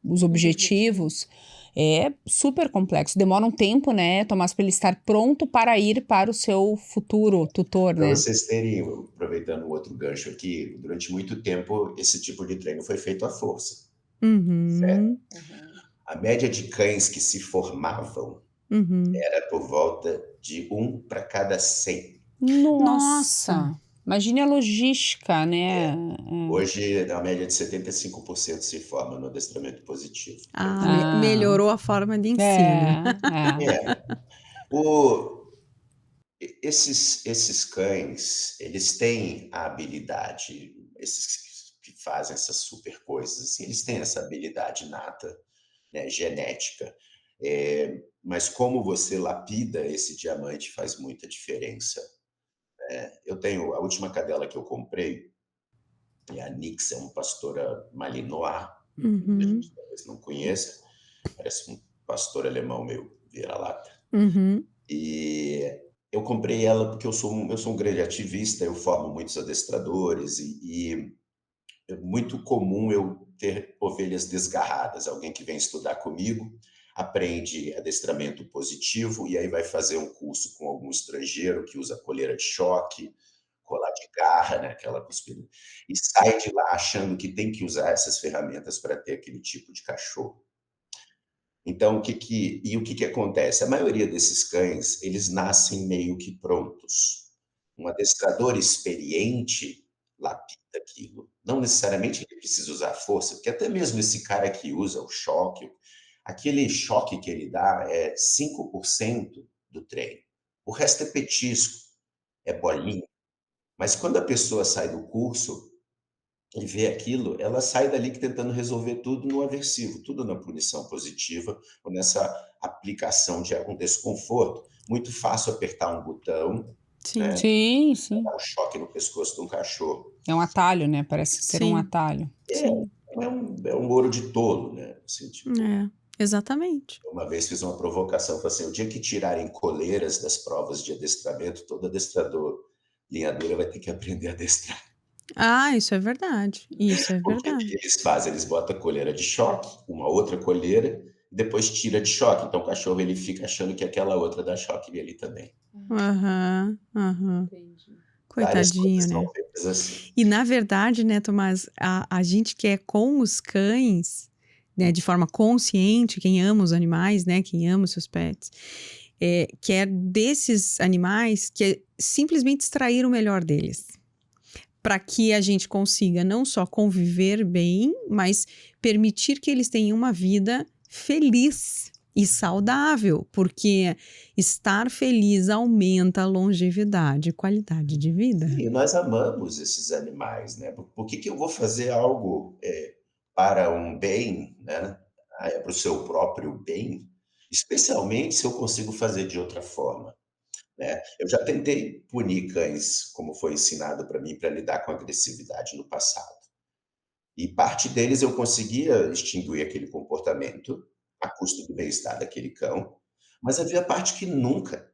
os objetivos. É super complexo. Demora um tempo, né, Tomás, para ele estar pronto para ir para o seu futuro tutor, Para né? vocês terem, aproveitando um outro gancho aqui, durante muito tempo esse tipo de treino foi feito à força. Certo? Uhum, A média de cães que se formavam Uhum. Era por volta de um para cada 100. Nossa! Nossa, imagine a logística, né. Hoje, a média de 75% se forma no adestramento positivo, para Ah, você. Ah, melhorou a forma de ensino. é, é. É, o esses cães, eles têm a habilidade, esses que fazem essas super coisas, assim, eles têm essa habilidade inata, né, genética, mas como você lapida esse diamante faz muita diferença. Eu tenho a última cadela que eu comprei, é a Nix, é uma pastora Malinois, muita Uhum, gente talvez não conheça, parece um pastor alemão meio vira-lata. uhum. E eu comprei ela porque eu sou um grande ativista, eu formo muitos adestradores e é muito comum eu ter ovelhas desgarradas, alguém que vem estudar comigo, aprende adestramento positivo e aí vai fazer um curso com algum estrangeiro que usa coleira de choque, colar de garra, né, aquela cuspida, e sai de lá achando que tem que usar essas ferramentas para ter aquele tipo de cachorro. Então o que que acontece? A maioria desses cães, eles nascem meio que prontos. Um adestrador experiente lapida aquilo. Não necessariamente ele precisa usar força, porque até mesmo esse cara que usa o choque, aquele choque que ele dá é 5% do treino. O resto é petisco, é bolinha. Mas quando a pessoa sai do curso e vê aquilo, ela sai dali que tentando resolver tudo no aversivo, tudo na punição positiva ou nessa aplicação de algum desconforto. Muito fácil apertar um botão, Sim, né, Sim, sim. dar um choque no pescoço de um cachorro. É um atalho, né, parece ser um sim, atalho. É, sim. é um ouro de tolo, né, assim, tipo, É, exatamente. uma vez fiz uma provocação, falei assim: "O dia que tirarem coleiras das provas de adestramento, todo adestrador linha dura vai ter que aprender a adestrar". Ah, isso é verdade, isso é Porque o que verdade. que eles fazem? Eles botam a coleira de choque, uma outra coleira, e depois tira de choque, então o cachorro ele fica achando que aquela outra dá choque nele também. Aham, aham. Entendi. Várias Coitadinho, coisas são né. feitas assim. E na verdade, né, Tomás, a gente quer com os cães, né, de forma consciente, quem ama os animais, né, quem ama os seus pets, quer desses animais que é simplesmente extrair o melhor deles, para que a gente consiga não só conviver bem, mas permitir que eles tenham uma vida feliz e saudável, porque estar feliz aumenta a longevidade e qualidade de vida. E nós amamos esses animais, né, por que que eu vou fazer algo, para um bem, né, para o seu próprio bem, especialmente se eu consigo fazer de outra forma, né. Eu já tentei punir cães, como foi ensinado para mim, para lidar com agressividade no passado. E parte deles eu conseguia extinguir aquele comportamento, a custo do bem-estar daquele cão, mas havia parte que nunca,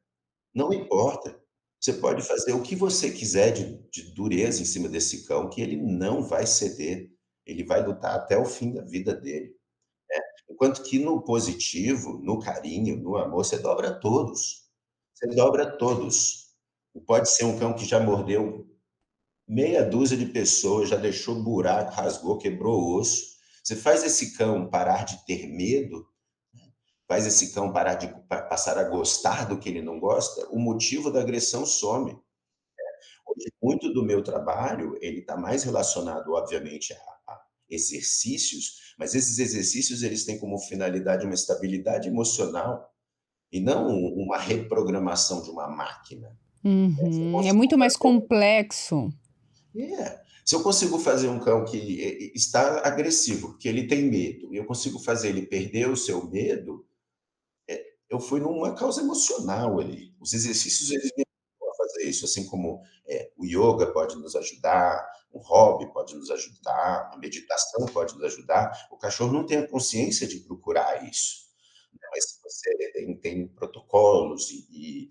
não importa. Você pode fazer o que você quiser de dureza em cima desse cão, que ele não vai ceder, ele vai lutar até o fim da vida dele. Enquanto que no positivo, no carinho, no amor, você dobra todos. Você dobra todos. Pode ser um cão que já mordeu meia dúzia de pessoas, já deixou buraco, rasgou, quebrou osso. Você faz esse cão parar de ter medo, faz esse cão parar de passar a gostar do que ele não gosta, o motivo da agressão some. Hoje, muito do meu trabalho, ele está mais relacionado, obviamente, a exercícios, mas esses exercícios eles têm como finalidade uma estabilidade emocional e não uma reprogramação de uma máquina. Se eu Uhum. É consigo muito mais fazer complexo. se eu consigo fazer um cão que está agressivo, que ele tem medo, e eu consigo fazer ele perder o seu medo, eu fui numa causa emocional ali. Os exercícios eles me ajudam a fazer isso, assim como, o ioga pode nos ajudar, um hobby pode nos ajudar, a meditação pode nos ajudar. O cachorro não tem a consciência de procurar isso, né, mas se você tem protocolos e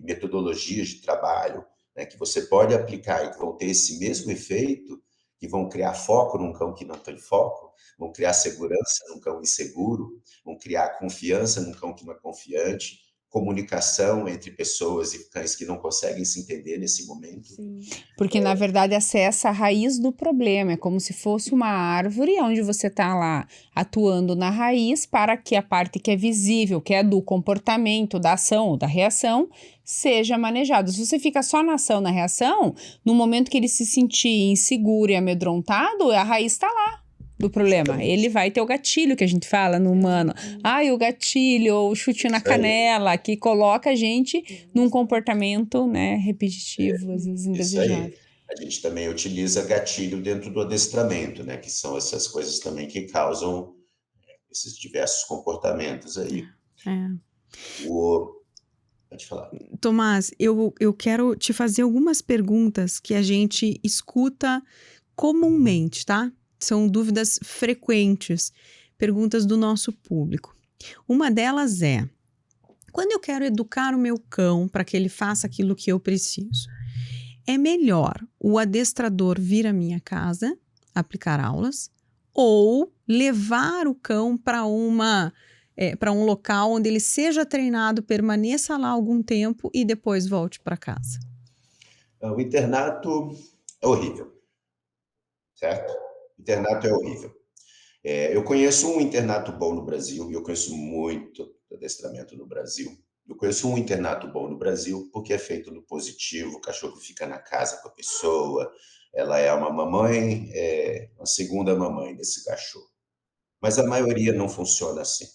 metodologias de trabalho, né, que você pode aplicar e que vão ter esse mesmo efeito, que vão criar foco num cão que não tem foco, vão criar segurança num cão inseguro, vão criar confiança num cão que não é confiante. comunicação entre pessoas e cães que não conseguem se entender nesse momento. Sim. Porque, na verdade, acessa a raiz do problema. É como se fosse uma árvore onde você está lá atuando na raiz para que a parte que é visível, que é do comportamento, da ação ou da reação, seja manejada. Se você fica só na ação, na reação, no momento que ele se sentir inseguro e amedrontado, a raiz está lá do problema. Exatamente. Ele vai ter o gatilho que a gente fala no humano. Ai, o gatilho, ou o chute na Isso aí. canela, que coloca a gente num comportamento, né, repetitivo, às vezes Isso indesejável. aí. A gente também utiliza gatilho dentro do adestramento, né? Que são essas coisas também que causam esses diversos comportamentos aí. Pode falar. Tomás, eu quero te fazer algumas perguntas que a gente escuta comumente, tá? São dúvidas frequentes, perguntas do nosso público. Uma delas é: quando eu quero educar o meu cão para que ele faça aquilo que eu preciso, é melhor o adestrador vir à minha casa aplicar aulas ou levar o cão para um local onde ele seja treinado, permaneça lá algum tempo e depois volte para casa? O internato é horrível, certo? O internato é horrível. Eu conheço um internato bom no Brasil, e eu conheço muito adestramento no Brasil. Eu conheço um internato bom no Brasil porque é feito no positivo, o cachorro fica na casa com a pessoa, ela é uma mamãe, uma segunda mamãe desse cachorro. Mas a maioria não funciona assim,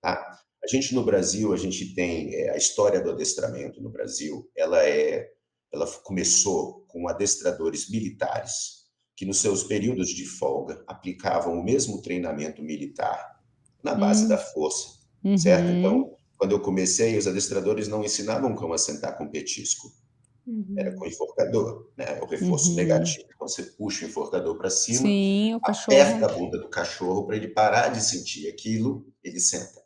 tá? A gente no Brasil, a gente tem a história do adestramento no Brasil, ela começou com adestradores militares que nos seus períodos de folga aplicavam o mesmo treinamento militar na base da força, certo? Então, quando eu comecei, os adestradores não ensinavam como assentar com petisco, era com enforcador, né? O reforço negativo. Então, você puxa o enforcador para cima, Sim, o aperta cachorro. a bunda do cachorro para ele parar de sentir aquilo, ele senta,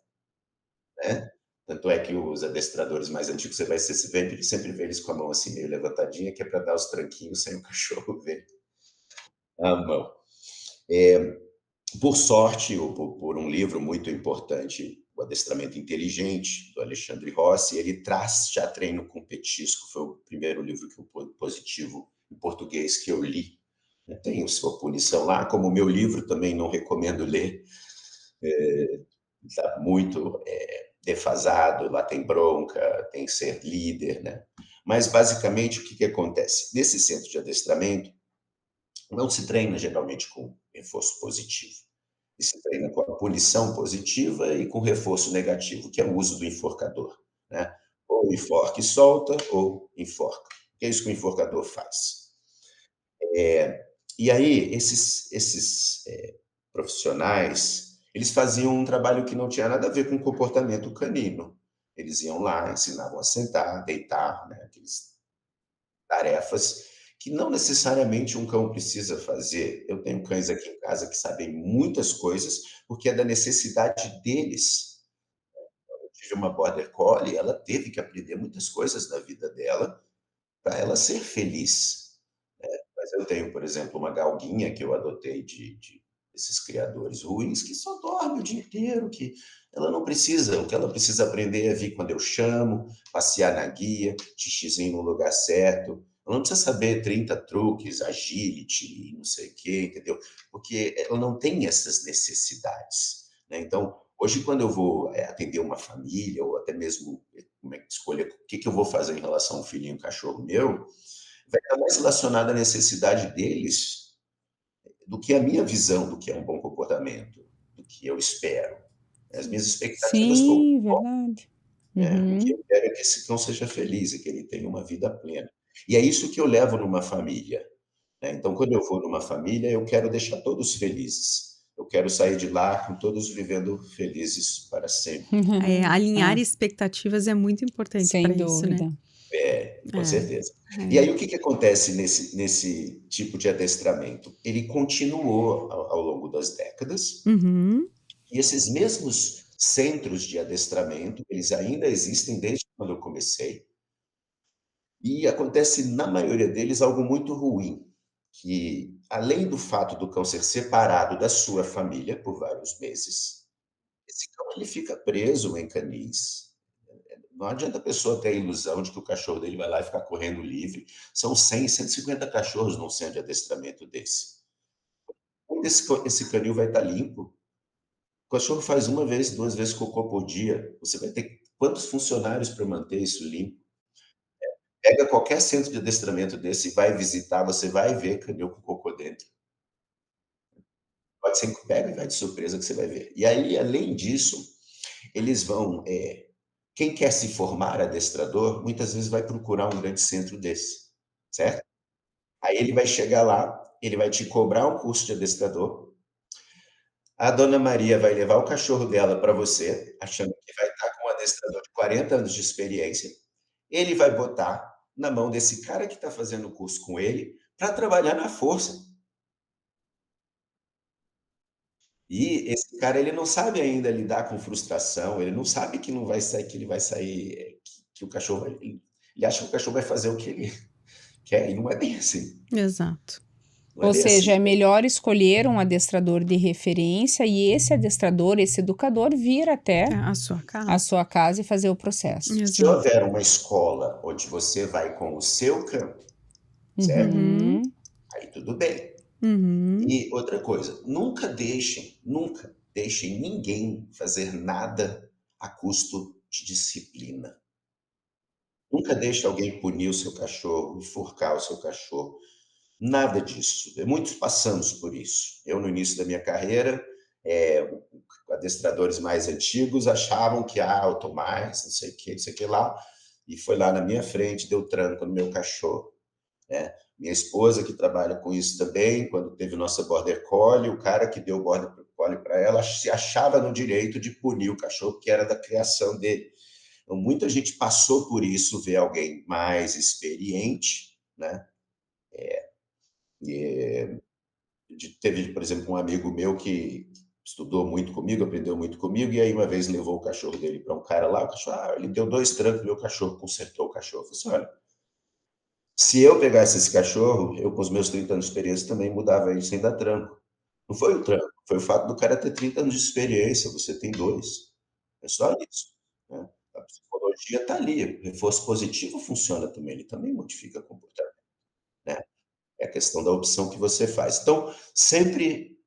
né? Tanto é que os adestradores mais antigos, você vai sempre vê eles com a mão assim meio levantadinha, que é para dar os tranquinhos sem o cachorro ver a mão. Por sorte, ou por um livro muito importante, O Adestramento Inteligente, do Alexandre Rossi, ele traz já treino com petisco, foi o primeiro livro que o positivo em português que eu li. Tem sua punição lá, como o meu livro também não recomendo ler, está muito defasado, lá tem bronca, tem ser líder, né? Mas, basicamente, o que acontece? Nesse centro de adestramento, não se treina geralmente com reforço positivo. E se treina com a punição positiva e com reforço negativo, que é o uso do enforcador, né? Ou enforca e solta, ou enforca. Que é isso que o enforcador faz. E aí, esses profissionais, eles faziam um trabalho que não tinha nada a ver com comportamento canino. Eles iam lá, ensinavam a sentar, deitar, né? Aquelas tarefas que não necessariamente um cão precisa fazer. Eu tenho cães aqui em casa que sabem muitas coisas, porque é da necessidade deles. Eu tive uma border collie, ela teve que aprender muitas coisas na vida dela para ela ser feliz. Mas eu tenho, por exemplo, uma galguinha que eu adotei de esses criadores ruins, que só dorme o dia inteiro, que ela não precisa, o que ela precisa aprender é vir quando eu chamo, passear na guia, xixizinho no lugar certo. Ela não precisa saber 30 truques, agility, não sei o quê, entendeu? Porque ela não tem essas necessidades, né? Então, hoje, quando eu vou atender uma família, ou até mesmo escolher o que eu vou fazer em relação a um filhinho, um cachorro meu, vai estar mais relacionado à necessidade deles do que a minha visão do que é um bom comportamento, do que eu espero. As minhas expectativas estão, Sim, verdade. o que eu quero é que esse cão seja feliz e que ele tenha uma vida plena. E é isso que eu levo numa família, né? Então, quando eu vou numa família, eu quero deixar todos felizes. Eu quero sair de lá com todos vivendo felizes para sempre. Alinhar expectativas é muito importante para Sem isso, né? dúvida. Com certeza. É. E aí, o que acontece nesse tipo de adestramento? Ele continuou ao longo das décadas, Uhum. e esses mesmos centros de adestramento, eles ainda existem desde quando eu comecei, e acontece, na maioria deles, algo muito ruim, que além do fato do cão ser separado da sua família por vários meses, esse cão ele fica preso em canis. Não adianta a pessoa ter a ilusão de que o cachorro dele vai lá e ficar correndo livre. São 100, 150 cachorros num centro de adestramento desse. Como esse canil vai estar limpo? O cachorro faz uma vez, 2 vezes cocô por dia. Você vai ter quantos funcionários para manter isso limpo? Pega qualquer centro de adestramento desse e vai visitar, você vai ver canil com cocô dentro. Pode ser que pega e vai de surpresa que você vai ver. E aí, além disso, eles vão, quem quer se formar adestrador, muitas vezes vai procurar um grande centro desse, certo? Aí ele vai chegar lá, ele vai te cobrar um curso de adestrador, a dona Maria vai levar o cachorro dela para você, achando que vai estar com um adestrador de 40 anos de experiência, ele vai botar na mão desse cara que está fazendo o curso com ele, para trabalhar na força. E esse cara, ele não sabe ainda lidar com frustração, ele não sabe que não vai sair, que ele vai sair, que o cachorro vai, ele acha que o cachorro vai fazer o que ele quer, e não é bem assim. Exato. Não é Ou bem seja, assim. é melhor escolher um adestrador de referência e esse adestrador, esse educador, vir até É a sua a casa. sua casa e fazer o processo. Se Exato. houver uma escola onde você vai com o seu cão, certo? Uhum. Aí tudo bem. Uhum. E outra coisa, nunca deixem ninguém fazer nada a custo de disciplina. Nunca deixe alguém punir o seu cachorro, enforcar o seu cachorro. Nada disso. Muitos passamos por isso. Eu, no início da minha carreira, adestradores mais antigos achavam que, eu tô mais, não sei o que lá, e foi lá na minha frente, deu tranco no meu cachorro, né? Minha esposa, que trabalha com isso também, quando teve nossa Border Collie, o cara que deu o Border Collie para ela se achava no direito de punir o cachorro, que era da criação dele. Então, muita gente passou por isso, ver alguém mais experiente, né? Teve, por exemplo, um amigo meu que estudou muito comigo, aprendeu muito comigo, e aí uma vez levou o cachorro dele para um cara lá, o cachorro, ele deu 2 trancos no meu cachorro, consertou o cachorro. Eu falei assim, olha, se eu pegasse esse cachorro, eu com os meus 30 anos de experiência também mudava ele sem dar tranco. Não foi o tranco, foi o fato do cara ter 30 anos de experiência, você tem 2. É só isso, né? A psicologia está ali, reforço positivo funciona também, ele também modifica comportamento, né? É a questão da opção que você faz. Então, sempre,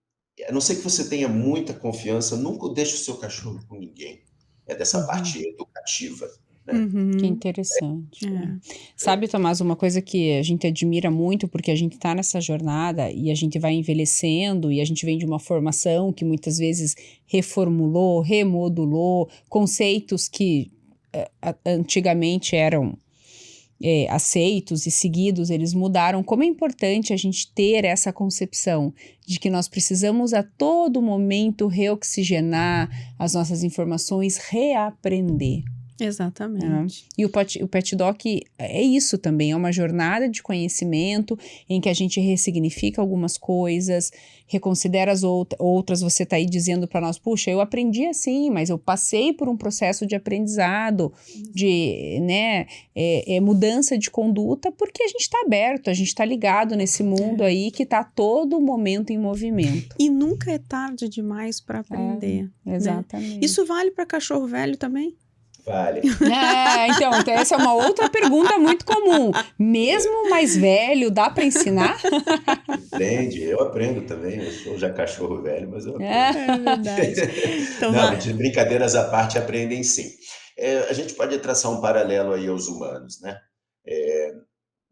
a não ser que você tenha muita confiança, nunca deixe o seu cachorro com ninguém. É dessa Uhum. parte educativa, né? Que Uhum. interessante. É. Sabe, Tomás, uma coisa que a gente admira muito, porque a gente está nessa jornada e a gente vai envelhecendo e a gente vem de uma formação que muitas vezes reformulou, remodulou conceitos que antigamente eram aceitos e seguidos, eles mudaram. Como é importante a gente ter essa concepção de que nós precisamos a todo momento reoxigenar as nossas informações, reaprender. Exatamente. E o Pet Doc é isso também, é uma jornada de conhecimento em que a gente ressignifica algumas coisas, reconsidera as outras. Você está aí dizendo para nós, puxa, eu aprendi assim, mas eu passei por um processo de aprendizado, de mudança de conduta, porque a gente está aberto, a gente está ligado nesse mundo aí que está a todo momento em movimento. E nunca é tarde demais para aprender. Exatamente. Né? Isso vale para cachorro velho também? Vale. Então, essa é uma outra pergunta muito comum. Mesmo mais velho, dá para ensinar? Aprende, eu aprendo também, eu sou já cachorro velho, mas eu aprendo. É verdade. Então, Não, de brincadeiras à parte, aprendem sim. A gente pode traçar um paralelo aí aos humanos, né?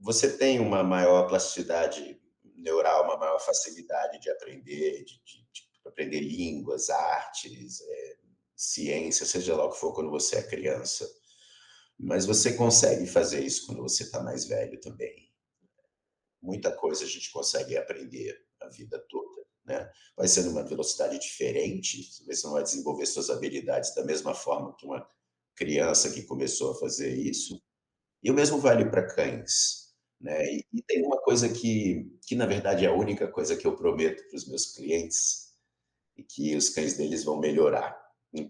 Você tem uma maior plasticidade neural, uma maior facilidade de aprender, de aprender línguas, artes, ciência, seja lá o que for, quando você é criança. Mas você consegue fazer isso quando você está mais velho também. Muita coisa a gente consegue aprender a vida toda, né? Vai ser numa velocidade diferente, você não vai desenvolver suas habilidades da mesma forma que uma criança que começou a fazer isso. E o mesmo vale para cães, né? E tem uma coisa que na verdade é a única coisa que eu prometo para os meus clientes, e que os cães deles vão melhorar.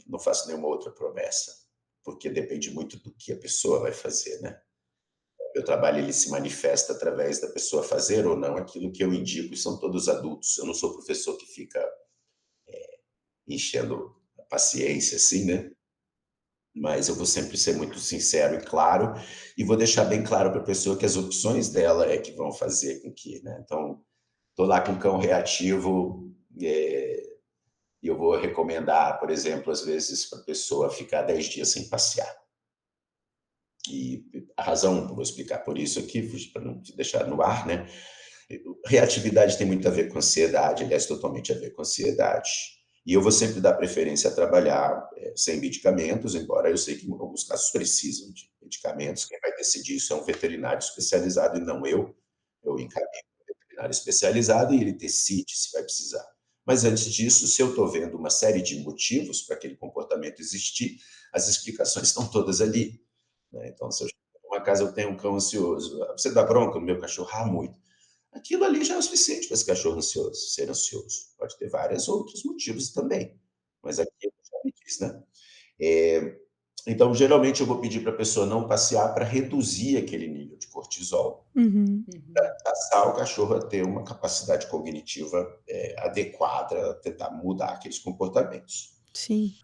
Não faço nenhuma outra promessa, porque depende muito do que a pessoa vai fazer, né? Meu trabalho, ele se manifesta através da pessoa fazer ou não aquilo que eu indico, e são todos adultos. Eu não sou professor que fica enchendo a paciência, assim, né? mas eu vou sempre ser muito sincero e claro, e vou deixar bem claro para a pessoa que as opções dela é que vão fazer com que, né? Então, estou lá com um cão reativo, e eu vou recomendar, por exemplo, às vezes, para a pessoa ficar 10 dias sem passear. E a razão, vou explicar por isso aqui, para não te deixar no ar, né? Reatividade tem muito a ver com ansiedade, aliás, totalmente a ver com ansiedade. E eu vou sempre dar preferência a trabalhar sem medicamentos, embora eu sei que em alguns casos precisam de medicamentos. Quem vai decidir isso é um veterinário especializado e não eu. Eu encaminho um veterinário especializado e ele decide se vai precisar. Mas antes disso, se eu estou vendo uma série de motivos para aquele comportamento existir, as explicações estão todas ali, né? Então, se eu chego numa casa, eu tenho um cão ansioso, você dá bronca no meu cachorro? Ah, muito. Aquilo ali já é o suficiente para esse cachorro ansioso, ser ansioso. Pode ter vários outros motivos também, mas aqui já me diz, né? Eh, então, geralmente, eu vou pedir para a pessoa não passear para reduzir aquele nível de cortisol, Uhum. passar o cachorro a ter uma capacidade cognitiva adequada, tentar mudar aqueles comportamentos. Sim.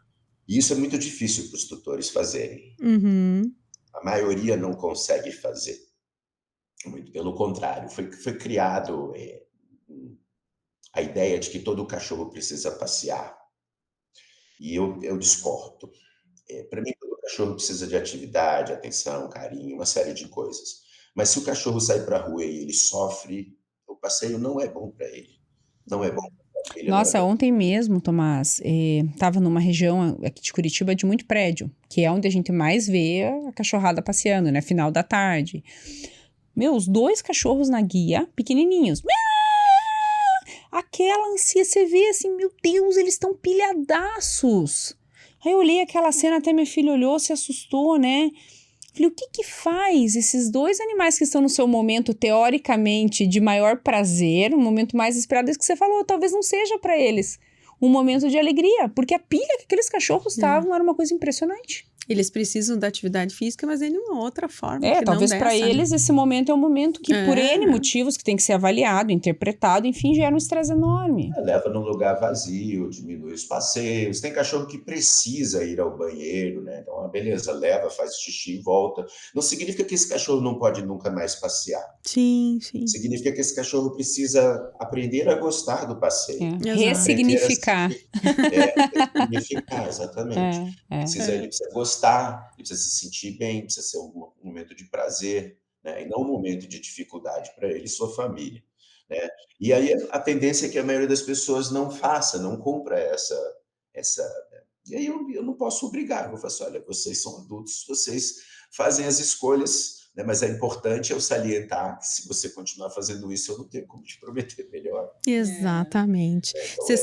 E isso é muito difícil para os tutores fazerem. Uhum. A maioria não consegue fazer. Muito pelo contrário, foi criado a ideia de que todo cachorro precisa passear. E eu discordo. Para mim, todo cachorro precisa de atividade, atenção, carinho, uma série de coisas. Mas se o cachorro sai para a rua e ele sofre, o passeio não é bom para ele. Não é bom para a família, não é Nossa, bom. ontem mesmo, Tomás, estava numa região aqui de Curitiba de muito prédio, que é onde a gente mais vê a cachorrada passeando, né? Final da tarde. Os 2 cachorros na guia, pequenininhos. Aquela ansia, você vê assim, meu Deus, eles estão pilhadaços. Aí eu olhei aquela cena, até minha filha olhou, se assustou, né? Falei, o que que faz esses 2 animais que estão no seu momento, teoricamente, de maior prazer, um momento mais esperado, isso que você falou, talvez não seja para eles um momento de alegria, porque a pilha que aqueles cachorros estavam era uma coisa impressionante. Eles precisam da atividade física, mas é de uma outra forma que não Talvez dessa, para eles esse momento é um momento que, por N É. motivos, que tem que ser avaliado, interpretado, enfim, gera um estresse enorme. Leva num lugar vazio, diminui os passeios. Tem cachorro que precisa ir ao banheiro, né? Então, beleza, leva, faz xixi e volta. Não significa que esse cachorro não pode nunca mais passear. Sim, sim. Significa que esse cachorro precisa aprender a gostar do passeio. Exato. Ressignificar. Ressignificar, exatamente. Ele precisa gostar, ele precisa se sentir bem, precisa ser um momento de prazer, né? E não um momento de dificuldade para ele e sua família, né? E aí a tendência é que a maioria das pessoas não faça, não cumpra essa. E aí eu não posso obrigar, eu vou falar assim, olha, vocês são adultos, vocês fazem as escolhas, né? Mas é importante eu salientar que se você continuar fazendo isso, eu não tenho como te prometer melhor. Exatamente. Então,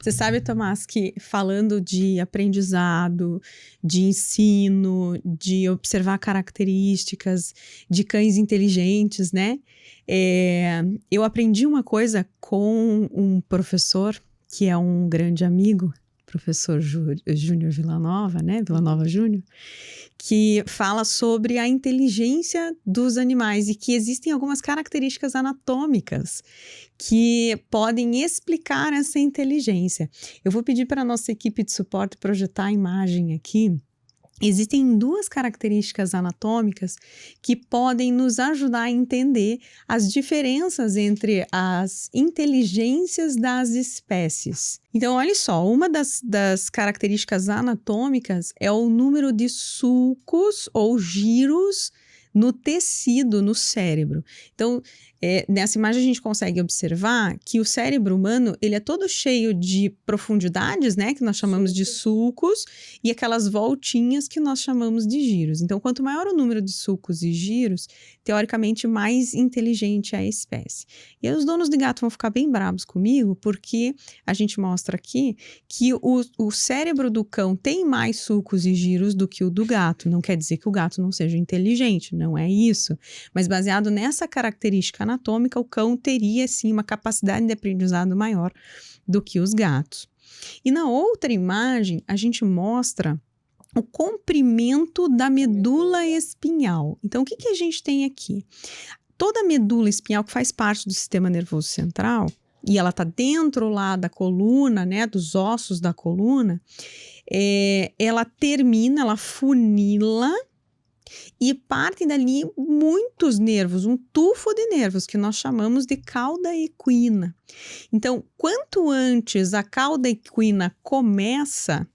Você sabe, Tomás, que falando de aprendizado, de ensino, de observar características de cães inteligentes, né? Eu aprendi uma coisa com um professor que é um grande amigo, professor Júnior Villanova, né? Villanova Júnior, que fala sobre a inteligência dos animais e que existem algumas características anatômicas que podem explicar essa inteligência. Eu vou pedir para a nossa equipe de suporte projetar a imagem aqui. Existem 2 características anatômicas que podem nos ajudar a entender as diferenças entre as inteligências das espécies. Então, olha só, uma das características anatômicas é o número de sulcos ou giros no tecido, no cérebro. Então, nessa imagem a gente consegue observar que o cérebro humano, ele é todo cheio de profundidades, né, que nós chamamos de sulcos, e aquelas voltinhas que nós chamamos de giros. Então, quanto maior o número de sulcos e giros, teoricamente mais inteligente é a espécie. E aí os donos de gato vão ficar bem bravos comigo, porque a gente mostra aqui que o cérebro do cão tem mais sulcos e giros do que o do gato. Não quer dizer que o gato não seja inteligente, não é isso. Mas baseado nessa característica anatômica, o cão teria, sim, uma capacidade de aprendizado maior do que os gatos. E na outra imagem, a gente mostra o comprimento da medula espinhal. Então, o que a gente tem aqui? Toda a medula espinhal que faz parte do sistema nervoso central, e ela está dentro lá da coluna, né, dos ossos da coluna, ela termina, ela funila e partem dali muitos nervos, um tufo de nervos que nós chamamos de cauda equina. Então, quanto antes a cauda equina começa,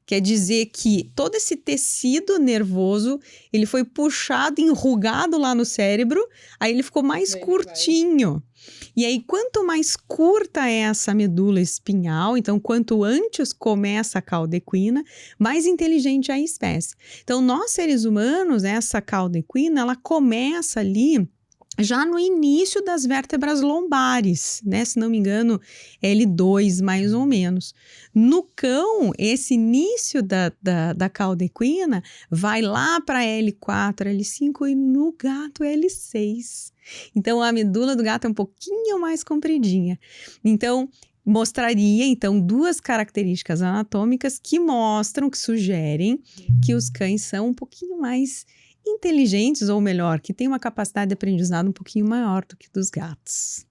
quer dizer que todo esse tecido nervoso, ele foi puxado, enrugado lá no cérebro, aí ele ficou mais curtinho. E aí, quanto mais curta é essa medula espinhal, então quanto antes começa a cauda equina, mais inteligente é a espécie. Então, nós seres humanos, essa cauda equina, ela começa ali já no início das vértebras lombares, né? Se não me engano, L2 mais ou menos. No cão, esse início da cauda equina vai lá para L4, L5 e no gato L6. Então, a medula do gato é um pouquinho mais compridinha. Então, mostraria, então, duas características anatômicas que mostram, que sugerem que os cães são um pouquinho mais inteligentes, ou melhor, que têm uma capacidade de aprendizado um pouquinho maior do que dos gatos.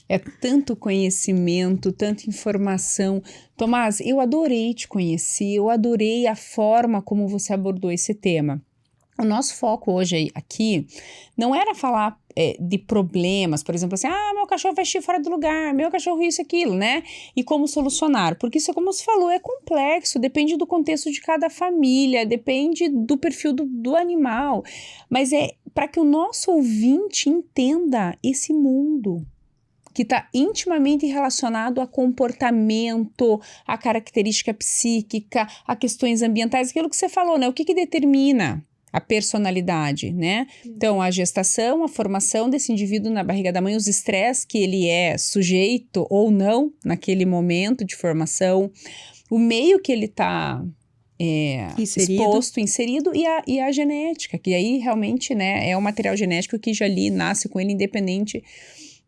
É tanto conhecimento, tanta informação. Tomás, eu adorei te conhecer, eu adorei a forma como você abordou esse tema. O nosso foco hoje aqui não era falar de problemas, por exemplo, assim, meu cachorro vai xixi fora do lugar, meu cachorro isso, aquilo, né? E como solucionar, porque isso, como você falou, é complexo, depende do contexto de cada família, depende do perfil do animal, mas é para que o nosso ouvinte entenda esse mundo que está intimamente relacionado a comportamento, a característica psíquica, a questões ambientais, aquilo que você falou, né? O que determina a personalidade, né? Então, a gestação, a formação desse indivíduo na barriga da mãe, os estresses que ele é sujeito ou não naquele momento de formação, o meio que ele está exposto, inserido e a genética, que aí realmente, né, é o material genético que já ali nasce com ele independente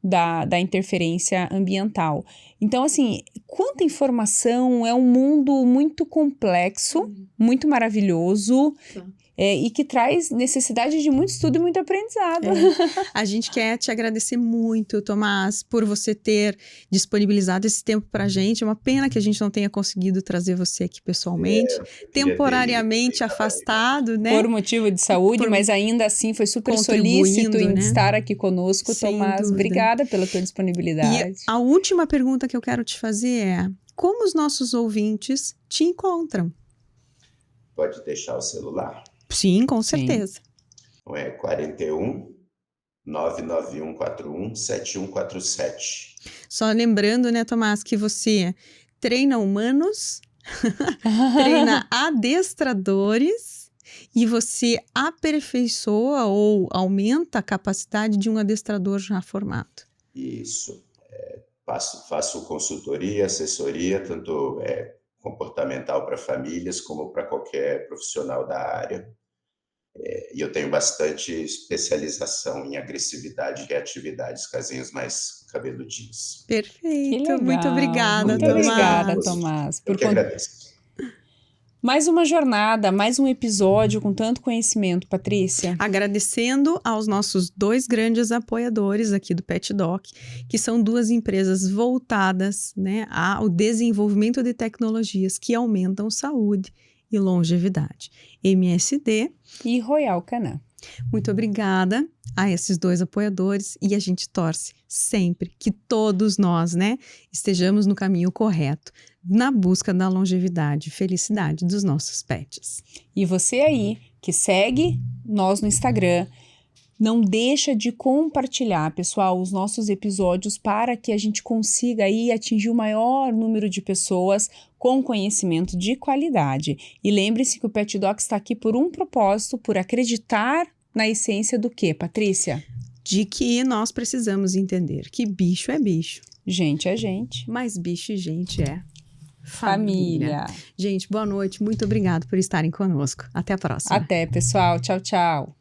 da interferência ambiental. Então, assim, quanta informação, é um mundo muito complexo, muito maravilhoso, e que traz necessidade de muito estudo e muito aprendizado. A gente quer te agradecer muito, Tomás, por você ter disponibilizado esse tempo pra gente. É uma pena que a gente não tenha conseguido trazer você aqui pessoalmente, temporariamente afastado, né? Por motivo de saúde, mas ainda assim foi super solícito em estar aqui conosco, Tomás. Obrigada pela tua disponibilidade. E a última pergunta que eu quero te fazer é: como os nossos ouvintes te encontram? Pode deixar o celular? Sim, com certeza. Então é 41 99141 7147. Só lembrando, né, Tomás, que você treina humanos, treina adestradores e você aperfeiçoa ou aumenta a capacidade de um adestrador já formado. Isso. Faço consultoria, assessoria, tanto comportamental para famílias como para qualquer profissional da área. E eu tenho bastante especialização em agressividade e reatividade, casinhos mais cabeludinhos. Perfeito, muito obrigada, muito Tomás. Obrigada, Tomás. Eu que agradeço. Mais uma jornada, mais um episódio com tanto conhecimento, Patrícia. Agradecendo aos nossos 2 grandes apoiadores aqui do Pet Doc, que são 2 empresas voltadas, né, ao desenvolvimento de tecnologias que aumentam saúde e longevidade. MSD e Royal Canin. Muito obrigada a esses 2 apoiadores e a gente torce sempre que todos nós, né, estejamos no caminho correto, na busca da longevidade e felicidade dos nossos pets. E você aí que segue nós no Instagram, não deixa de compartilhar, pessoal, os nossos episódios para que a gente consiga aí atingir o maior número de pessoas com conhecimento de qualidade. E lembre-se que o Pet Doc está aqui por um propósito, por acreditar na essência do quê, Patrícia? De que nós precisamos entender que bicho é bicho. Gente é gente. Mas bicho e gente é família. Gente, boa noite. Muito obrigada por estarem conosco. Até a próxima. Até, pessoal. Tchau, tchau.